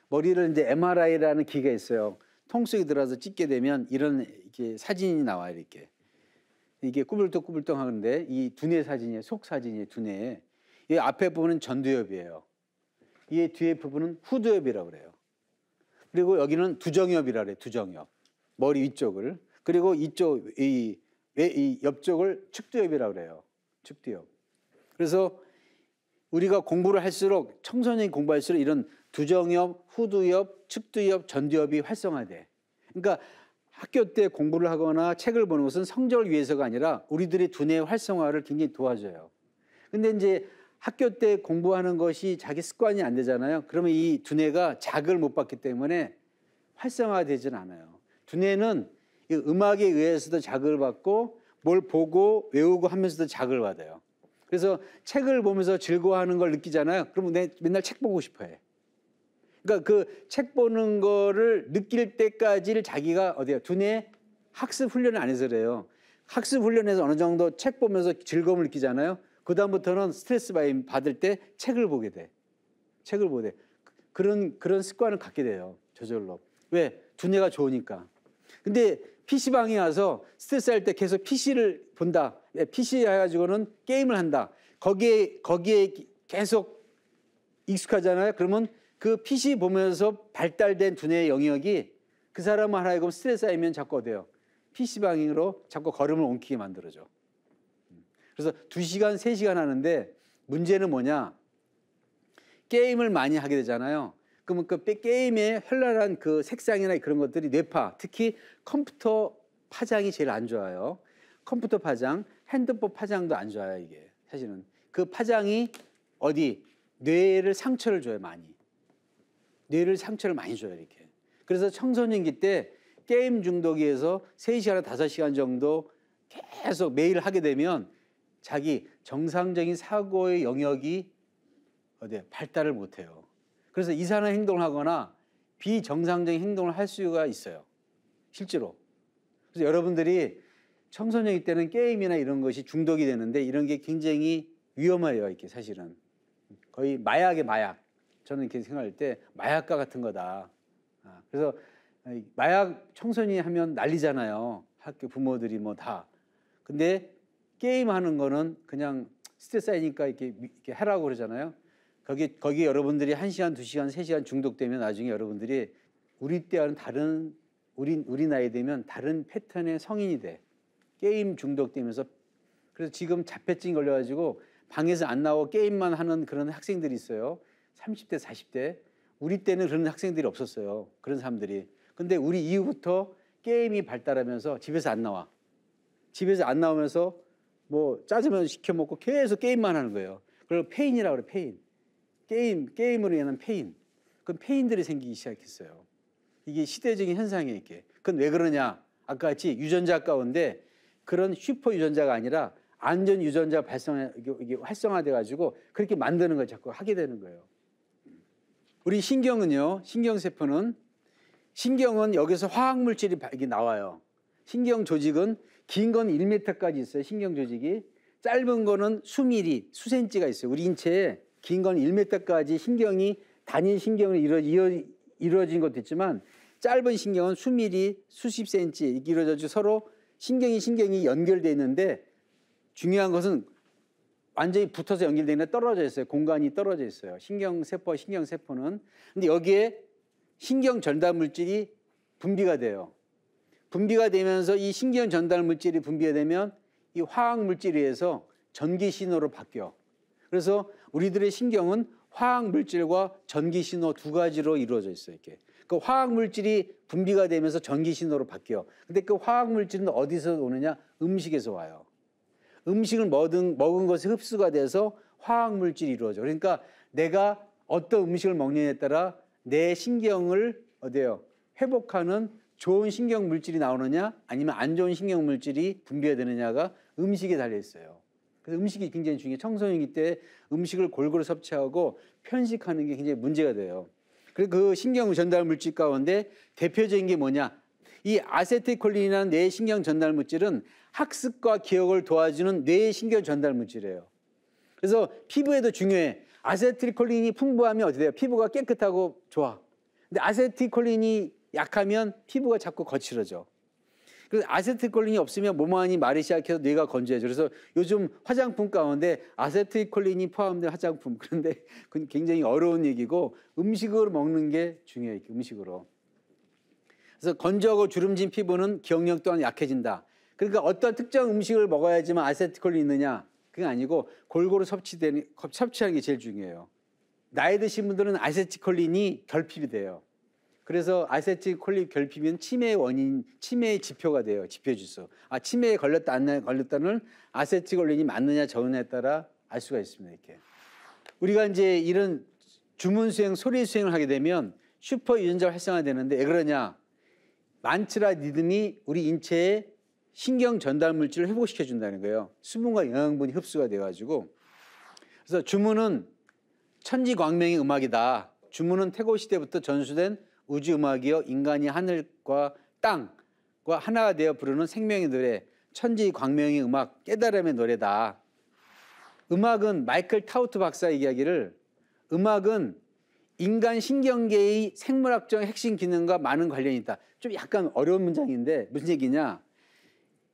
머리를 이제 MRI라는 기계가 있어요. 통 속에 들어가서 찍게 되면 이런 이렇게 사진이 나와요. 이렇게. 이게 꾸불떡꾸불떡 하는데 이 두뇌 사진이에요. 속 사진이에요. 두뇌에. 이 앞에 부분은 전두엽이에요. 이 뒤에 부분은 후두엽이라고 그래요. 그리고 여기는 두정엽이라고 그래요. 두정엽. 머리 위쪽을. 그리고 이 옆쪽을 측두엽이라고 그래요. 측두엽. 그래서 우리가 공부를 할수록 청소년이 공부할수록 이런 두정엽, 후두엽, 측두엽, 전두엽이 활성화돼. 그러니까 학교 때 공부를 하거나 책을 보는 것은 성적을 위해서가 아니라 우리들의 두뇌 활성화를 굉장히 도와줘요. 근데 이제 학교 때 공부하는 것이 자기 습관이 안 되잖아요. 그러면 이 두뇌가 자극을 못 받기 때문에 활성화되지는 않아요. 두뇌는 이 음악에 의해서도 자극을 받고 뭘 보고 외우고 하면서도 자극을 받아요. 그래서 책을 보면서 즐거워하는 걸 느끼잖아요. 그러면 맨날 책 보고 싶어 해. 그러니까 그 책 보는 거를 느낄 때까지를 자기가 어디야 두뇌 학습 훈련을 안 해서 그래요. 학습 훈련에서 어느 정도 책 보면서 즐거움을 느끼잖아요. 그 다음부터는 스트레스 받을 때 책을 보게 돼. 책을 보게 돼. 그런 습관을 갖게 돼요. 저절로. 왜? 두뇌가 좋으니까. 근데 PC방에 와서 스트레스 할 때 계속 PC를 본다. PC 해가지고는 게임을 한다. 거기에 계속 익숙하잖아요. 그러면 그 PC 보면서 발달된 두뇌의 영역이 그 사람 하나이고 스트레스 쌓이면 자꾸 어때요? PC방으로 자꾸 걸음을 옮기게 만들어져. 그래서 2시간, 3시간 하는데 문제는 뭐냐? 게임을 많이 하게 되잖아요. 그러면 그 게임의 현란한 그 색상이나 그런 것들이 뇌파, 특히 컴퓨터 파장이 제일 안 좋아요. 컴퓨터 파장, 핸드폰 파장도 안 좋아요, 이게. 사실은. 그 파장이 어디? 뇌를 상처를 줘요, 많이. 뇌를 상처를 많이 줘요, 이렇게. 그래서 청소년기 때 게임 중독에서 3시간, 5시간 정도 계속 매일 하게 되면 자기 정상적인 사고의 영역이 어디 발달을 못해요. 그래서 이상한 행동을 하거나 비정상적인 행동을 할 수가 있어요. 실제로. 그래서 여러분들이 청소년일 때는 게임이나 이런 것이 중독이 되는데 이런 게 굉장히 위험해요. 이렇게 사실은. 거의 마약의 마약. 저는 이렇게 생각할 때 마약과 같은 거다. 그래서 마약 청소년이 하면 난리잖아요. 학교 부모들이 뭐 다. 근데 게임하는 거는 그냥 스트레스 쌓이니까 이렇게 하라고 그러잖아요. 거기 여러분들이 1시간, 2시간, 3시간 중독되면 나중에 여러분들이 우리 때와는 다른 우리 나이 되면 다른 패턴의 성인이 돼. 게임 중독되면서. 그래서 지금 자폐증이 걸려가지고 방에서 안 나오고 게임만 하는 그런 학생들이 있어요. 30대, 40대. 우리 때는 그런 학생들이 없었어요. 그런 사람들이. 근데 우리 이후부터 게임이 발달하면서 집에서 안 나와. 집에서 안 나오면서 뭐 짜장면 시켜 먹고 계속 게임만 하는 거예요. 그걸 페인이라고 그래, 페인. 게임으로 인한 페인. 그건 페인들이 생기기 시작했어요. 이게 시대적인 현상이에요, 이게. 그건 왜 그러냐? 아까 같이 유전자 가운데 그런 슈퍼 유전자가 아니라 안전 유전자가 이게 활성화돼 가지고 그렇게 만드는 걸 자꾸 하게 되는 거예요. 우리 신경은요, 신경은 여기서 화학 물질이 이게 나와요. 신경 조직은 긴 건 1m까지 있어요. 신경 조직이. 짧은 거는 수미리, 수센치가 있어요. 우리 인체에 긴 건 1m까지 신경이 단일 신경으로 이루어진 것도 있지만 짧은 신경은 수미리, 수십 센치 이렇게 이루어져 서로 신경이 연결되어 있는데 중요한 것은 완전히 붙어서 연결되어 있는데 떨어져 있어요. 공간이 떨어져 있어요. 신경세포는. 근데 여기에 신경 전달 물질이 분비가 돼요. 분비가 되면서 이 신경 전달 물질이 분비가 되면 이 화학 물질에 의해서 전기 신호로 바뀌어. 그래서 우리들의 신경은 화학 물질과 전기 신호 두 가지로 이루어져 있어요. 이렇게. 그 화학 물질이 분비가 되면서 전기 신호로 바뀌어. 근데 그 화학 물질은 어디서 오느냐? 음식에서 와요. 음식을 먹은 것이 흡수가 돼서 화학 물질이 이루어져. 그러니까 내가 어떤 음식을 먹느냐에 따라 내 신경을 회복하는 좋은 신경 물질이 나오느냐 아니면 안 좋은 신경 물질이 분비가 되느냐가 음식에 달려 있어요. 그래서 음식이 굉장히 중요해요. 청소년기 때 음식을 골고루 섭취하고 편식하는 게 굉장히 문제가 돼요. 그리고 그 신경 전달 물질 가운데 대표적인 게 뭐냐? 이 아세틸콜린이라는 뇌 신경 전달 물질은 학습과 기억을 도와주는 뇌 신경 전달 물질이에요. 그래서 피부에도 중요해. 아세틸콜린이 풍부하면 어떻게 돼요? 피부가 깨끗하고 좋아. 근데 아세틸콜린이 약하면 피부가 자꾸 거칠어져. 그래서 아세틸콜린이 없으면 몸 안이 마르기 시작해서 뇌가 건조해져. 그래서 요즘 화장품 가운데 아세틸콜린이 포함된 화장품. 그런데 그건 굉장히 어려운 얘기고 음식으로 먹는 게 중요해요. 음식으로. 그래서 건조하고 주름진 피부는 기억력 또한 약해진다. 그러니까 어떤 특정 음식을 먹어야지만 아세틸콜린이 있느냐? 그게 아니고 골고루 섭취하는 게 제일 중요해요. 나이 드신 분들은 아세틸콜린이 결핍이 돼요. 그래서 아세틸콜린 결핍은 치매의 원인, 치매의 지표가 돼요. 지표지수. 치매에 걸렸다 안 걸렸다는 아세틸콜린이 맞느냐 적느냐에 따라 알 수가 있습니다. 이렇게. 우리가 이제 이런 주문 수행, 소리 수행을 하게 되면 슈퍼 유전자가 활성화되는데 왜 그러냐? 만츠라 리듬이 우리 인체에 신경 전달 물질을 회복시켜 준다는 거예요. 수분과 영양분이 흡수가 돼 가지고. 그래서 주문은 천지광명의 음악이다. 주문은 태고 시대부터 전수된 우주 음악이여 인간이 하늘과 땅과 하나가 되어 부르는 생명의 노래, 천지 광명의 음악, 깨달음의 노래다. 음악은 마이클 타우트 박사의 이야기를 음악은 인간 신경계의 생물학적 핵심 기능과 많은 관련이 있다. 좀 약간 어려운 문장인데 무슨 얘기냐?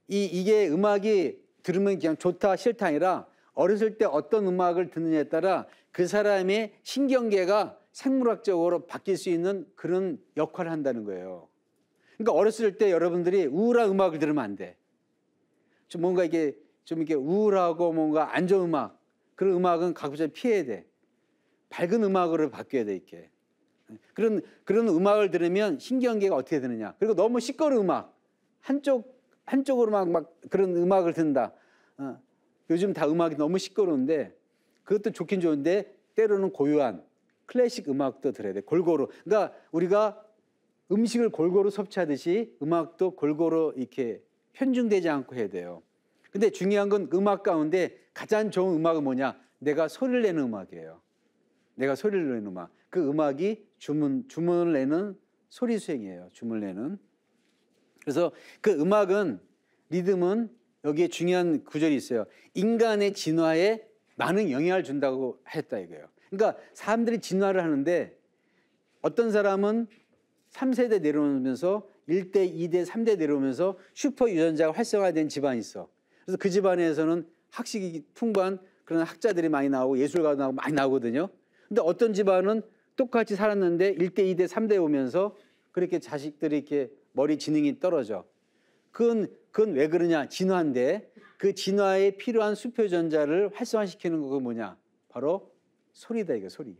이게 음악이 들으면 그냥 좋다 싫다 아니라 어렸을 때 어떤 음악을 듣느냐에 따라 그 사람의 신경계가 생물학적으로 바뀔 수 있는 그런 역할을 한다는 거예요. 그러니까 어렸을 때 여러분들이 우울한 음악을 들으면 안 돼. 좀 뭔가 이게 좀 이렇게 우울하고 뭔가 안 좋은 음악, 그런 음악은 가급적 피해야 돼. 밝은 음악으로 바뀌어야 돼 이렇게. 그런 음악을 들으면 신경계가 어떻게 되느냐. 그리고 너무 시끄러운 음악, 한쪽으로 막 그런 음악을 듣는다. 요즘 다 음악이 너무 시끄러운데 그것도 좋긴 좋은데 때로는 고요한 클래식 음악도 들어야 돼. 골고루. 그러니까 우리가 음식을 골고루 섭취하듯이 음악도 골고루 이렇게 편중되지 않고 해야 돼요. 근데 중요한 건 음악 가운데 가장 좋은 음악은 뭐냐? 내가 소리를 내는 음악이에요. 내가 소리를 내는 음악. 그 음악이 주문을 내는 소리 수행이에요. 주문을 내는. 그래서 그 음악은 리듬은 여기에 중요한 구절이 있어요. 인간의 진화에 많은 영향을 준다고 했다 이거예요. 그러니까 사람들이 진화를 하는데 어떤 사람은 3세대 내려오면서 1대, 2대, 3대 내려오면서 슈퍼 유전자가 활성화된 집안이 있어. 그래서 그 집안에서는 학식이 풍부한 그런 학자들이 많이 나오고 예술가도 많이 나오거든요. 근데 어떤 집안은 똑같이 살았는데 1대, 2대, 3대 오면서 그렇게 자식들이 이렇게 머리 지능이 떨어져. 그건 왜 그러냐? 진화인데 그 진화에 필요한 수표 유전자를 활성화시키는 거가 뭐냐? 바로 소리다 이거 소리.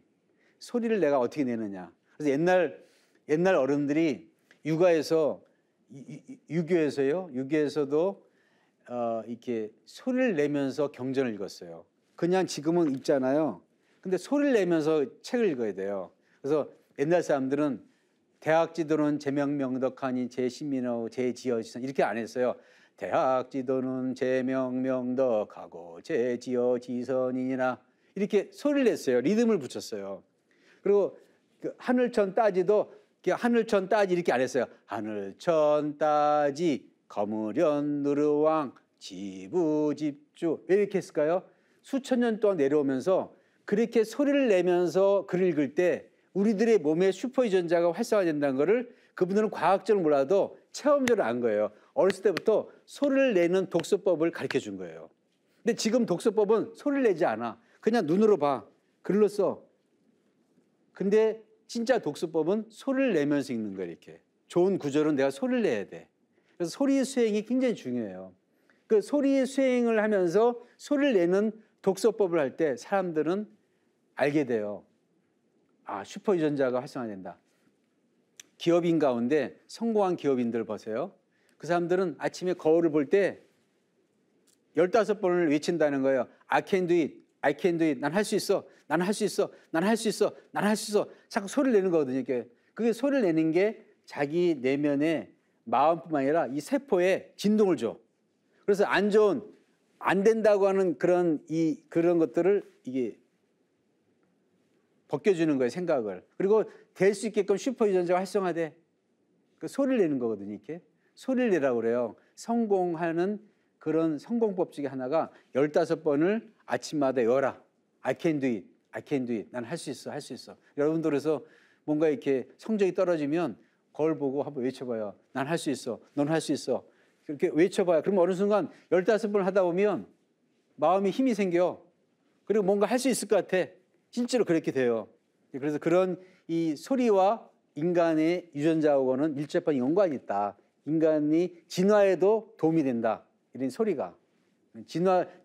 소리를 내가 어떻게 내느냐. 그래서 옛날 어른들이 육아에서 유교에서도 이렇게 소리를 내면서 경전을 읽었어요. 그냥 지금은 읽잖아요. 근데 소리를 내면서 책을 읽어야 돼요. 그래서 옛날 사람들은 대학 지도는 제명명덕하니 제신민하고 제지어지선 이렇게 안 했어요. 대학 지도는 제명명덕하고 제지어지선이니라 이렇게 소리를 냈어요. 리듬을 붙였어요. 그리고 그 하늘천 따지도 하늘천 따지 이렇게 안 했어요. 하늘천 따지 거무련 누르왕 지부집주 왜 이렇게 했을까요? 수천 년 동안 내려오면서 그렇게 소리를 내면서 글을 읽을 때 우리들의 몸에 슈퍼 유전자가 활성화된다는 거를 그분들은 과학적으로 몰라도 체험적으로 안 거예요. 어렸을 때부터 소리를 내는 독서법을 가르쳐 준 거예요. 근데 지금 독서법은 소리를 내지 않아. 그냥 눈으로 봐. 글로 써. 근데 진짜 독서법은 소리를 내면서 읽는 거예요. 이렇게. 좋은 구절은 내가 소리를 내야 돼. 그래서 소리 수행이 굉장히 중요해요. 그 소리 수행을 하면서 소리를 내는 독서법을 할 때 사람들은 알게 돼요. 아, 슈퍼 유전자가 활성화된다. 기업인 가운데 성공한 기업인들 보세요. 그 사람들은 아침에 거울을 볼 때 15번을 외친다는 거예요. I can do it. I can do it. 난 할 수 있어. 난 할 수 있어. 난 할 수 있어. 난 할 수 있어. 자꾸 소리를 내는 거거든요. 그게 소리를 내는 게 자기 내면의 마음뿐만 아니라 이 세포에 진동을 줘. 그래서 안 된다고 하는 그런 것들을 이게 벗겨주는 거예요, 생각을. 그리고 될 수 있게끔 슈퍼 유전자가 활성화돼. 그 소리를 내는 거거든요, 이렇게. 소리를 내라고 그래요. 성공하는 그런 성공법 중에 하나가 15번을 아침마다 외워라. I can do it. I can do it. 난 할 수 있어. 할 수 있어. 여러분들 그래서 뭔가 이렇게 성적이 떨어지면 거울 보고 한번 외쳐봐요. 난 할 수 있어. 넌 할 수 있어. 그렇게 외쳐봐요. 그럼 어느 순간 15번 하다 보면 마음에 힘이 생겨. 그리고 뭔가 할 수 있을 것 같아. 실제로 그렇게 돼요. 그래서 그런 이 소리와 인간의 유전자하고는 밀접한 연관이 있다. 인간이 진화에도 도움이 된다. 이런 소리가.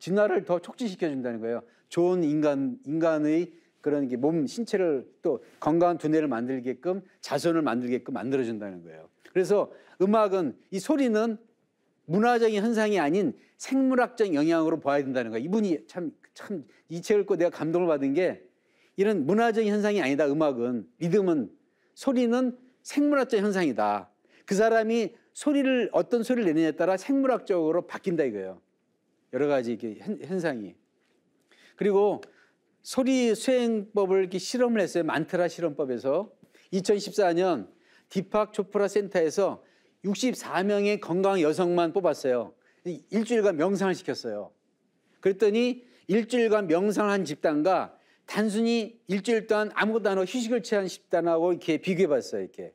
진화를 더 촉진시켜 준다는 거예요. 좋은 인간의 그런 몸, 신체를 또 건강한 두뇌를 만들게끔 자손을 만들게끔 만들어준다는 거예요. 그래서 음악은 이 소리는 문화적인 현상이 아닌 생물학적 영향으로 봐야 된다는 거예요. 이분이 참 이 책을 읽고 내가 감동을 받은 게 이런 문화적인 현상이 아니다. 음악은 리듬은 소리는 생물학적 현상이다. 그 사람이 어떤 소리를 내느냐에 따라 생물학적으로 바뀐다 이거예요. 여러 가지 이렇게 현상이. 그리고 소리 수행법을 이렇게 실험을 했어요. 만트라 실험법에서 2014년 디팍 초프라 센터에서 64명의 건강한 여성만 뽑았어요. 일주일간 명상을 시켰어요. 그랬더니 일주일간 명상을 한 집단과 단순히 일주일 동안 아무것도 안 하고 휴식을 취한 집단하고 이렇게 비교해 봤어요. 이렇게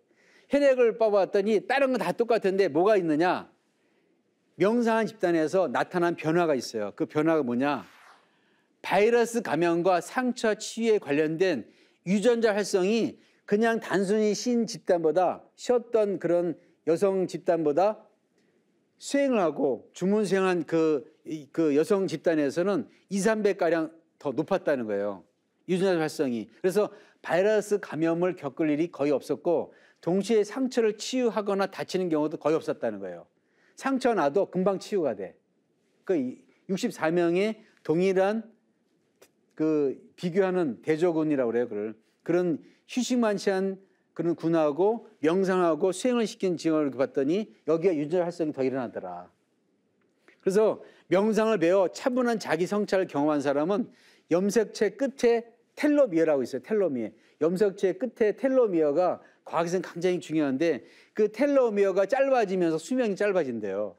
혈액을 뽑아봤더니 다른 건 다 똑같은데 뭐가 있느냐? 명상한 집단에서 나타난 변화가 있어요. 그 변화가 뭐냐? 바이러스 감염과 상처 치유에 관련된 유전자 활성이 그냥 단순히 쉬었던 그런 여성 집단보다 수행을 하고 주문 수행한 그 여성 집단에서는 2, 3배가량 더 높았다는 거예요. 유전자 활성이. 그래서 바이러스 감염을 겪을 일이 거의 없었고 동시에 상처를 치유하거나 다치는 경우도 거의 없었다는 거예요. 상처 나도 금방 치유가 돼. 그 64명의 동일한 그 비교하는 대조군이라고 그래요. 그런 휴식만 취한 그런 군하고 명상하고 수행을 시킨 징후를 봤더니 여기에 유전자 활성이 더 일어나더라. 그래서 명상을 배워 차분한 자기 성찰을 경험한 사람은 염색체 끝에 텔로미어라고 있어요. 텔로미어. 염색체 끝에 텔로미어가 과학에서는 굉장히 중요한데 그 텔로미어가 짧아지면서 수명이 짧아진대요.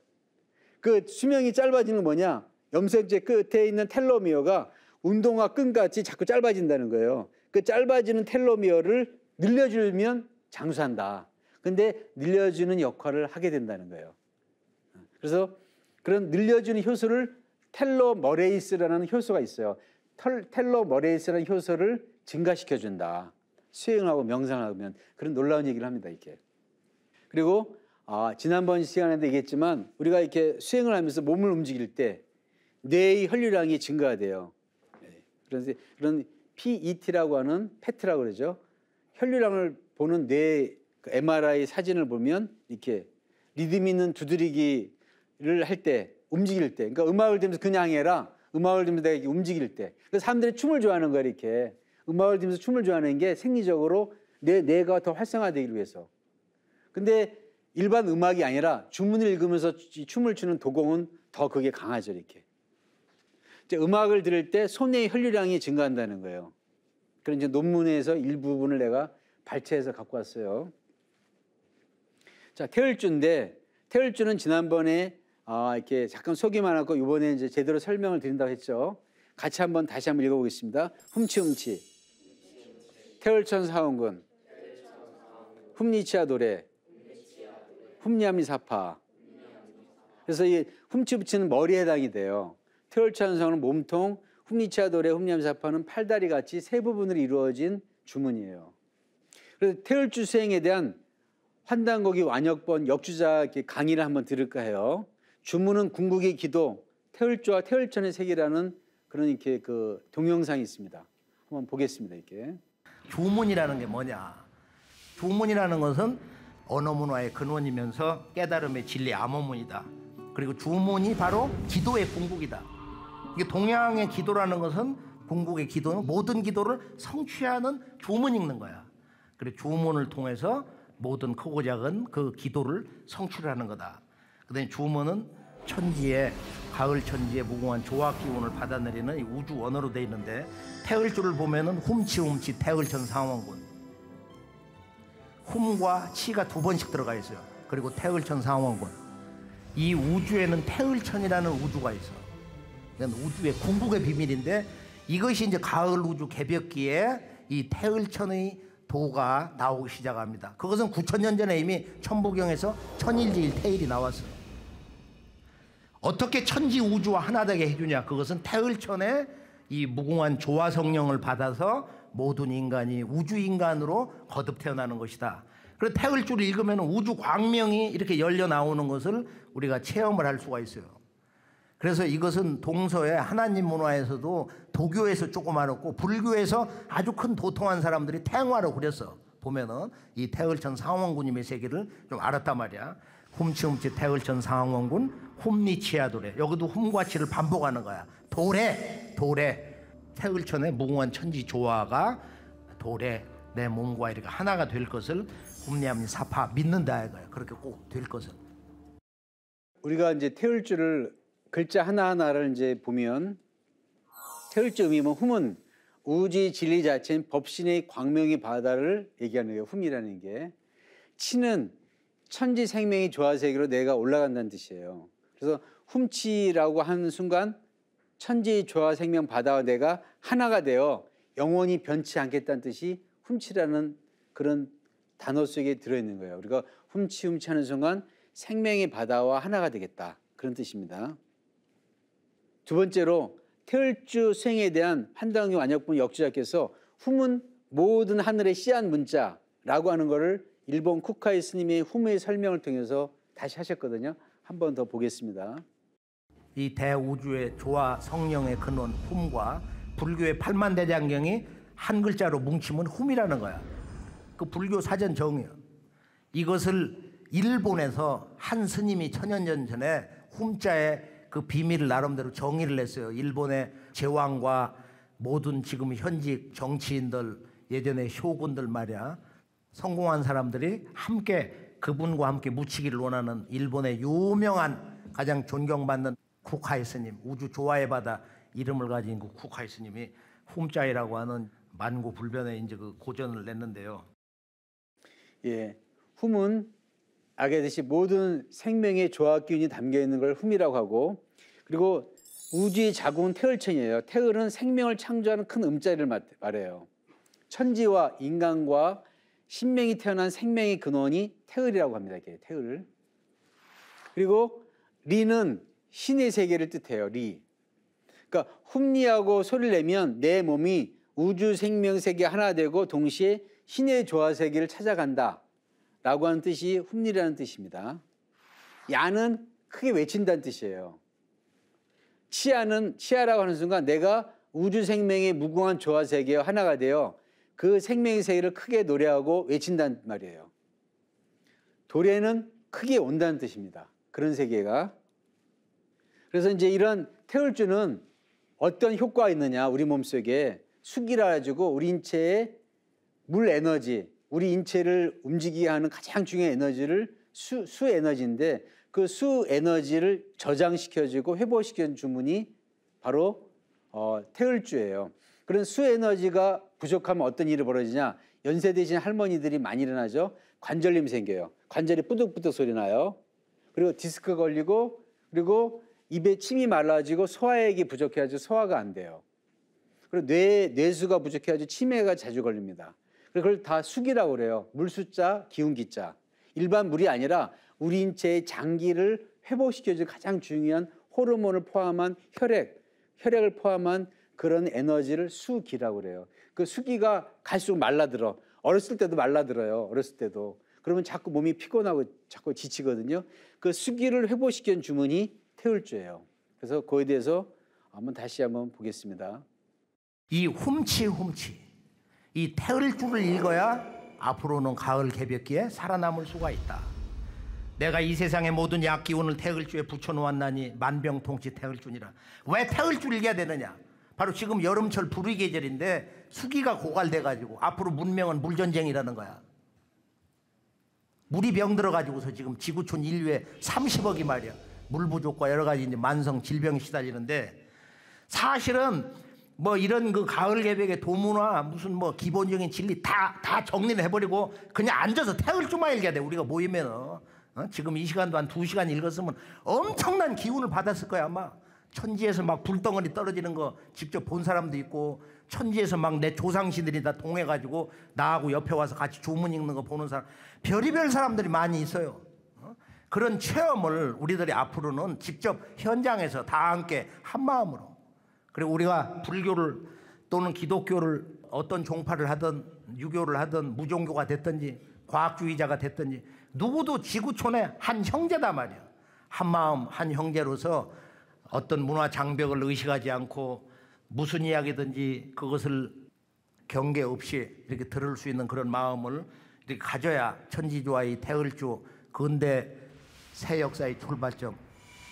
그 수명이 짧아지는 건 뭐냐? 염색체 끝에 있는 텔로미어가 운동화 끈같이 자꾸 짧아진다는 거예요. 그 짧아지는 텔로미어를 늘려주면 장수한다. 근데 늘려주는 역할을 하게 된다는 거예요. 그래서 그런 늘려주는 효소를 텔로머레이스라는 효소가 있어요. 텔로머레이스라는 효소를 증가시켜준다. 수행하고 명상을 하면 그런 놀라운 얘기를 합니다. 이렇게. 그리고 지난번 시간에도 얘기했지만 우리가 이렇게 수행을 하면서 몸을 움직일 때 뇌의 혈류량이 증가가 돼요. 그래서 그런 PET라고 하는 PET라고 그러죠. 혈류량을 보는 뇌 MRI 사진을 보면 이렇게 리듬 있는 두드리기를 할 때, 움직일 때, 그러니까 음악을 들으면서 그냥 해라. 음악을 들으면서 내가 움직일 때. 그래서 사람들이 춤을 좋아하는 거야, 이렇게. 음악을 들으면서 춤을 좋아하는 게 생리적으로 뇌가 더 활성화되기 위해서. 근데 일반 음악이 아니라 주문을 읽으면서 춤을 추는 도공은 더 그게 강하죠, 이렇게. 이제 음악을 들을 때 손의 혈류량이 증가한다는 거예요. 그런 이제 논문에서 일부분을 내가 발췌해서 갖고 왔어요. 자, 태을주인데 태을주는 지난번에 이렇게 잠깐 소개만 하고 이번에 이제 제대로 설명을 드린다고 했죠. 같이 다시 한번 읽어보겠습니다. 훔치훔치, 태을천 사원군, 훔니치아 도래, 훔냐미사파. 그래서 이 훔치훔치는 머리에 해당이 돼요. 태을천성은 몸통, 훔니치아 도래, 훔냐미사파는 팔다리 같이 세 부분으로 이루어진 주문이에요. 그래서 태을주 수행에 대한 환단고기 완역본 역주자 강의를 한번 들을까 해요. 주문은 궁극의 기도, 태을주와 태을천의 세계라는 그런 이렇게 그 동영상이 있습니다. 한번 보겠습니다. 이렇게.
주문이라는 게 뭐냐? 주문이라는 것은 언어 문화의 근원이면서 깨달음의 진리 암호문이다. 그리고 주문이 바로 기도의 궁극이다. 이게 동양의 기도라는 것은 궁극의 기도는 모든 기도를 성취하는 주문 읽는 거야. 그리고 주문을 통해서 모든 크고 작은 그 기도를 성취하는 거다. 그다음에 주문은 천지의 가을 천지의 무궁한 조화 기운을 받아내리는 이 우주 원어로 되어 있는데 태을주를 보면은 훔치훔치 태을천 상원군. 훔과 치가 두 번씩 들어가 있어요. 그리고 태을천 상원군. 이 우주에는 태을천이라는 우주가 있어. 이건 우주의 궁극의 비밀인데 이것이 이제 가을 우주 개벽기에 이 태을천의 도가 나오기 시작합니다. 그것은 9,000년 전에 이미 천부경에서 천일지일 태일이 나왔어요. 어떻게 천지 우주와 하나 되게 해주냐? 그것은 태을천의 이 무궁한 조화 성령을 받아서 모든 인간이 우주 인간으로 거듭 태어나는 것이다. 그래서 태을주를 읽으면 우주 광명이 이렇게 열려 나오는 것을 우리가 체험을 할 수가 있어요. 그래서 이것은 동서의 하나님 문화에서도 도교에서 조그마했고 불교에서 아주 큰 도통한 사람들이 태화로 그렸어. 보면은 이 태을천 상원군님의 세계를 좀 알았단 말이야. 훔치훔치 태을천 상원군 훔니치아도래. 여기도 훔과 치를 반복하는 거야. 도래 태을천의 무궁한 천지 조화가 도래 내 몸과 이렇게 하나가 될 것을 훔냐미 사파 믿는다 이거야. 그렇게 꼭 될 것을.
우리가 이제 태을주를 글자 하나하나를 이제 보면 태을주 의미면 훔은 우주의 진리 자체는 법신의 광명의 바다를 얘기하는 거예요. 훔이라는 게. 치는 천지 생명의 조화 세계로 내가 올라간다는 뜻이에요. 그래서 훔치라고 하는 순간 천지 조화 생명 바다와 내가 하나가 되어 영원히 변치 않겠다는 뜻이 훔치라는 그런 단어 속에 들어있는 거예요. 우리가 훔치 하는 순간 생명의 바다와 하나가 되겠다. 그런 뜻입니다. 두 번째로 태을주 수행에 대한 한당교 완역본 역주자께서 훔은 모든 하늘의 씨앗 문자라고 하는 것을 일본 쿠카이 스님의 훔의 설명을 통해서 다시 하셨거든요. 한 번 더 보겠습니다.
이 대우주의 조화 성령의 근원 훔과 불교의 팔만대장경이 한 글자로 뭉치면 훔이라는 거야. 그 불교 사전 정의야. 이것을 일본에서 한 스님이 천년전 전에 훔자의 그 비밀을 나름대로 정의를 했어요. 일본의 제왕과 모든 지금 현직 정치인들, 예전에 쇼군들 말이야. 성공한 사람들이 함께 그분과 함께 묻히기를 원하는 일본의 유명한 가장 존경받는 쿠카이 스님, 우주 조화의 바다 이름을 가진 그 쿠카이 스님이 훔자이라고 하는 만고불변의 이제 그 고전을 냈는데요.
예, 훔은 알겠듯이 모든 생명의 조화 기운이 담겨 있는 걸 훔이라고 하고, 그리고 우주의 자궁은 태을천이에요. 태을은 생명을 창조하는 큰 음자리를 말해요. 천지와 인간과 신명이 태어난 생명의 근원이 태을이라고 합니다. 이게 태을. 그리고 리는 신의 세계를 뜻해요. 리. 그러니까 훔리하고 소리를 내면 내 몸이 우주 생명 세계 하나 되고 동시에 신의 조화 세계를 찾아간다 라고 하는 뜻이 훔리라는 뜻입니다. 야는 크게 외친다는 뜻이에요. 치아라고 하는 순간 내가 우주 생명의 무궁한 조화 세계와 하나가 되어 그 생명의 세계를 크게 노래하고 외친다는 말이에요. 도래는 크게 온다는 뜻입니다. 그런 세계가. 그래서 이제 이런 태을주는 어떤 효과가 있느냐, 우리 몸속에 수기라 가지고 우리 인체의 물 에너지, 우리 인체를 움직이게 하는 가장 중요한 에너지를 수 에너지인데 그 수 에너지를 저장시켜주고 회복시켜주는 주문이 바로 태을주예요. 그런 수 에너지가 부족하면 어떤 일이 벌어지냐, 연세 드신 할머니들이 많이 일어나죠. 관절염이 생겨요. 관절이 뿌득뿌득 소리 나요. 그리고 디스크 걸리고, 그리고 입에 침이 말라지고 소화액이 부족해가지고 소화가 안 돼요. 그리고 뇌수가 부족해가지고 치매가 자주 걸립니다. 그걸 다 수기라고 그래요. 물수자, 기운기자. 일반 물이 아니라 우리 인체의 장기를 회복시켜줄 가장 중요한 호르몬을 포함한 혈액을 포함한 그런 에너지를 수기라고 그래요. 그 수기가 갈수록 말라들어. 어렸을 때도 말라들어요. 어렸을 때도. 그러면 자꾸 몸이 피곤하고 자꾸 지치거든요. 그 수기를 회복시키는 주문이 태을주예요. 그래서 그거에 대해서 다시 한번 보겠습니다.
이 훔치 이 태을주를 읽어야 앞으로는 가을 개벽기에 살아남을 수가 있다. 내가 이 세상의 모든 약기운을 태을주에 붙여놓았나니 만병통치 태을주니라. 왜 태을주를 읽어야 되느냐? 바로 지금 여름철 불의 계절인데 수기가 고갈돼가지고 앞으로 문명은 물전쟁이라는 거야. 물이 병들어가지고서 지금 지구촌 인류의 30억이 말이야. 물 부족과 여러 가지 이제 만성 질병이 시달리는데, 사실은 뭐 이런 그 가을 개벽의 도무나 무슨 뭐 기본적인 진리 다 정리를 해버리고 그냥 앉아서 태을주만 읽어야 돼. 우리가 모이면 지금 이 시간도 한 2시간 읽었으면 엄청난 기운을 받았을 거야 아마. 천지에서 막 불덩어리 떨어지는 거 직접 본 사람도 있고, 천지에서 막 내 조상신들이 다 동해가지고 나하고 옆에 와서 같이 조문 읽는 거 보는 사람, 별의별 사람들이 많이 있어요. 그런 체험을 우리들이 앞으로는 직접 현장에서 다 함께 한 마음으로, 그리고 우리가 불교를 또는 기독교를 어떤 종파를 하든 유교를 하든 무종교가 됐든지 과학주의자가 됐든지 누구도 지구촌의 한 형제다 말이야. 한 마음 한 형제로서 어떤 문화 장벽을 의식하지 않고 무슨 이야기든지 그것을 경계 없이 이렇게 들을 수 있는 그런 마음을 이렇게 가져야 천지조화의 태을주 근대 새 역사의 출발점,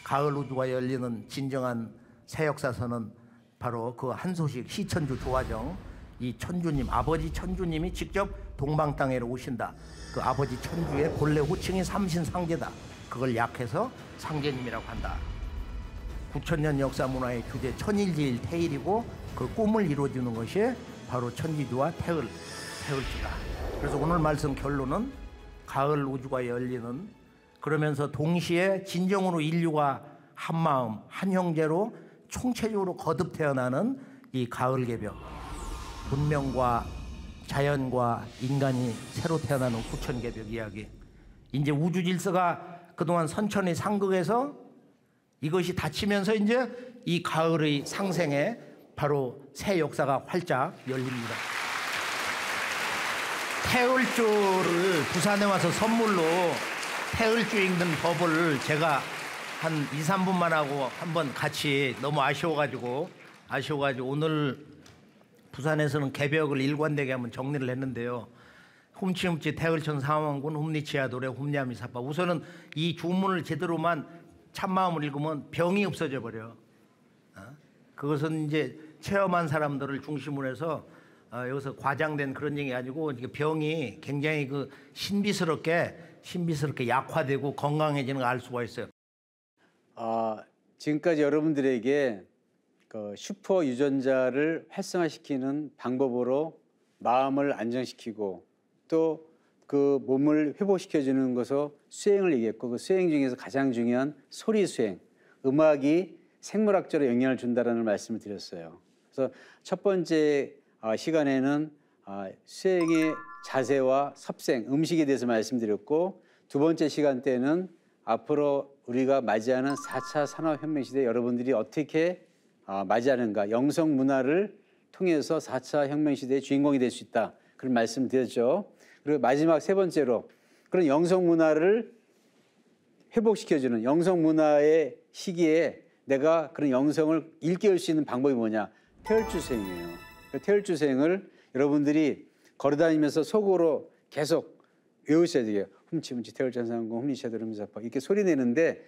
가을 우주가 열리는 진정한 새 역사서는 바로 그 한소식 시천주 조화정, 이 천주님, 아버지 천주님이 직접 동방 땅에 오신다. 그 아버지 천주의 본래 호칭이 삼신상제다. 그걸 약해서 상제님이라고 한다. 9,000년 역사 문화의 주제 천일지일 태일이고 그 꿈을 이루어주는 것이 바로 천지주와 태을주다. 그래서 오늘 말씀 결론은 가을 우주가 열리는, 그러면서 동시에 진정으로 인류가 한 마음 한 형제로 총체적으로 거듭 태어나는 이 가을 개벽, 문명과 자연과 인간이 새로 태어나는 후천 개벽 이야기. 이제 우주 질서가 그동안 선천의 상극에서 이것이 닫히면서 이제 이 가을의 상생에 바로 새 역사가 활짝 열립니다. 태을주를 부산에 와서 선물로 태을주 읽는 법을 제가 한 2, 3분만 하고 한번 같이 너무 아쉬워가지고 오늘 부산에서는 개벽을 일관되게 한번 정리를 했는데요. 훔치훔치 태을천 상황군 훔리치야 노래 훔냐미 사파. 우선은 이 주문을 제대로만 참마음을 읽으면 병이 없어져 버려. 그것은 이제 체험한 사람들을 중심으로 해서 여기서 과장된 그런 얘기 아니고 병이 굉장히 그 신비스럽게 약화되고 건강해지는 걸 알 수가 있어요.
지금까지 여러분들에게 그 슈퍼 유전자를 활성화시키는 방법으로 마음을 안정시키고 또 그 몸을 회복시켜주는 것으로 수행을 얘기했고, 그 수행 중에서 가장 중요한 소리 수행, 음악이 생물학적으로 영향을 준다라는 말씀을 드렸어요. 그래서 첫 번째 시간에는 수행의 자세와 섭생, 음식에 대해서 말씀드렸고, 두 번째 시간 때는 앞으로 우리가 맞이하는 4차 산업혁명 시대에 여러분들이 어떻게 맞이하는가, 영성 문화를 통해서 4차 혁명 시대의 주인공이 될 수 있다, 그런 말씀 드렸죠. 그리고 마지막 세 번째로 그런 영성 문화를 회복시켜주는 영성 문화의 시기에 내가 그런 영성을 일깨울 수 있는 방법이 뭐냐? 태을주생이에요. 태을주생을 여러분들이 걸어다니면서 속으로 계속 외우셔야 돼요. 훔치훔치 태을천상공 훔리쳐도 훔사파 이렇게 소리 내는데,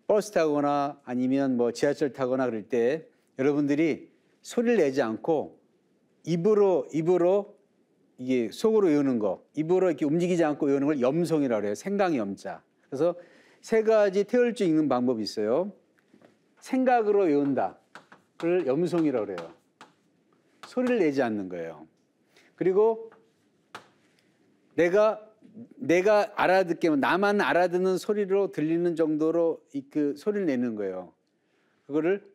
버스 타거나 아니면 뭐 지하철 타거나 그럴 때 여러분들이 소리를 내지 않고 입으로 이게 속으로 외우는 거, 입으로 이렇게 움직이지 않고 외우는 걸 염송이라고 해요. 생강의 염자. 그래서 세 가지 태을주 읽는 방법이 있어요. 생각으로 외운다를 염송이라고 그래요. 소리를 내지 않는 거예요. 그리고 내가 알아듣게 하면 나만 알아듣는 소리로 들리는 정도로 그 소리를 내는 거예요. 그거를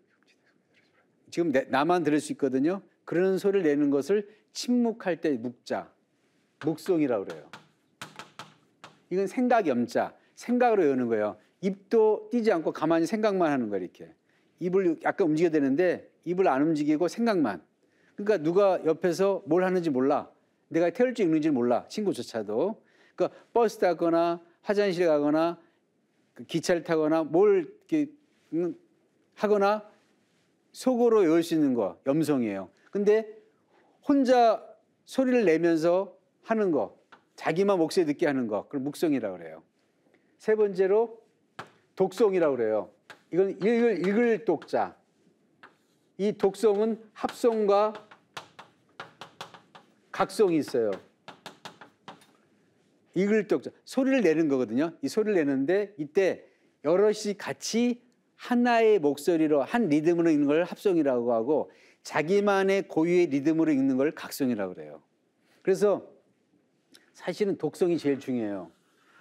지금 나만 들을 수 있거든요. 그런 소리를 내는 것을 침묵할 때 묵자, 묵송이라고 그래요. 이건 생각 염자, 생각으로 외우는 거예요. 입도 띄지 않고 가만히 생각만 하는 거예요. 이렇게 입을 약간 움직여야 되는데 입을 안 움직이고 생각만. 그러니까 누가 옆에서 뭘 하는지 몰라. 내가 태울지 읽는지 몰라. 친구조차도. 그러니까 버스 타거나 화장실 가거나 기차를 타거나 뭘 이렇게 하거나 속으로 외울 수 있는 거 염송이에요. 근데 혼자 소리를 내면서 하는 거, 자기만 목소리 듣게 하는 거, 그걸 묵송이라고 그래요. 세 번째로 독송이라고 그래요. 이건 읽을 독자. 이 독송은 합송과 각송이 있어요. 읽을 독자, 소리를 내는 거거든요. 이 소리를 내는데 이때 여럿이 같이 하나의 목소리로 한 리듬으로 읽는 걸 합송이라고 하고, 자기만의 고유의 리듬으로 읽는 걸 각송이라고 그래요. 그래서 사실은 독송이 제일 중요해요.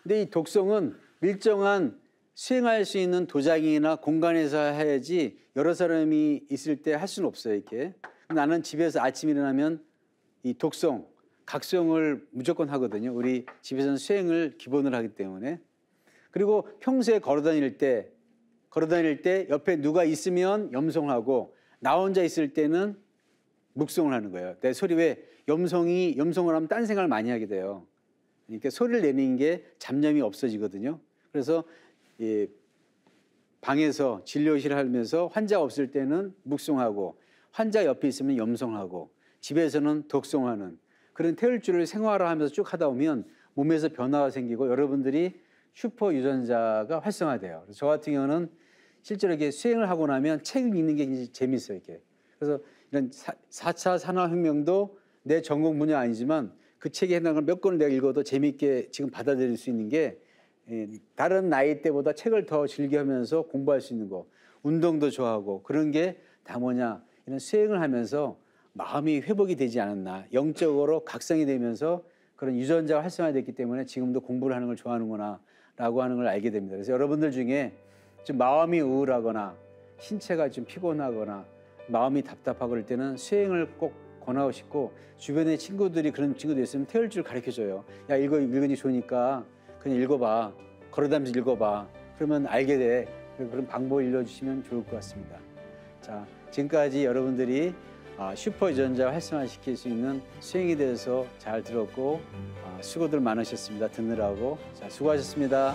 근데 이 독송은 일정한 수행할 수 있는 도장이나 공간에서 해야지 여러 사람이 있을 때 할 수는 없어요. 이렇게. 나는 집에서 아침 일어나면 이 독송, 각송을 무조건 하거든요. 우리 집에서는 수행을 기본으로 하기 때문에. 그리고 평소에 걸어다닐 때 옆에 누가 있으면 염송하고, 나 혼자 있을 때는 묵송을 하는 거예요. 내 소리 왜 염송을 하면 딴 생각을 많이 하게 돼요. 그러니까 소리를 내는 게 잡념이 없어지거든요. 그래서 이 방에서 진료실을 하면서 환자가 없을 때는 묵송하고, 환자 옆에 있으면 염송하고, 집에서는 독송하는 그런 태을주를 생활화하면서 쭉 하다 보면 몸에서 변화가 생기고 여러분들이 슈퍼 유전자가 활성화돼요. 그래서 저 같은 경우는 실제로 이렇게 수행을 하고 나면 책을 읽는 게 굉장히 재밌어요. 이렇게. 그래서 이런 4차 산업혁명도 내 전공 분야 아니지만 그 책에 해당하는 몇 권을 내가 읽어도 재밌게 지금 받아들일 수 있는 게, 다른 나이 때보다 책을 더 즐겨하면서 공부할 수 있는 거, 운동도 좋아하고, 그런 게 다 뭐냐, 이런 수행을 하면서 마음이 회복이 되지 않았나, 영적으로 각성이 되면서 그런 유전자가 활성화됐기 때문에 지금도 공부를 하는 걸 좋아하는구나라고 하는 걸 알게 됩니다. 그래서 여러분들 중에 좀 마음이 우울하거나 신체가 좀 피곤하거나 마음이 답답하고 그럴 때는 수행을 꼭 권하고 싶고, 주변에 친구들이 그런 친구들 있으면 태울줄 가르쳐줘요. 야, 읽으니 좋으니까 그냥 읽어봐. 걸어다니면서 읽어봐. 그러면 알게 돼. 그런 방법을 알려주시면 좋을 것 같습니다. 자, 지금까지 여러분들이 슈퍼 유전자 활성화시킬 수 있는 수행에 대해서 잘 들었고, 수고들 많으셨습니다. 듣느라고. 자, 수고하셨습니다.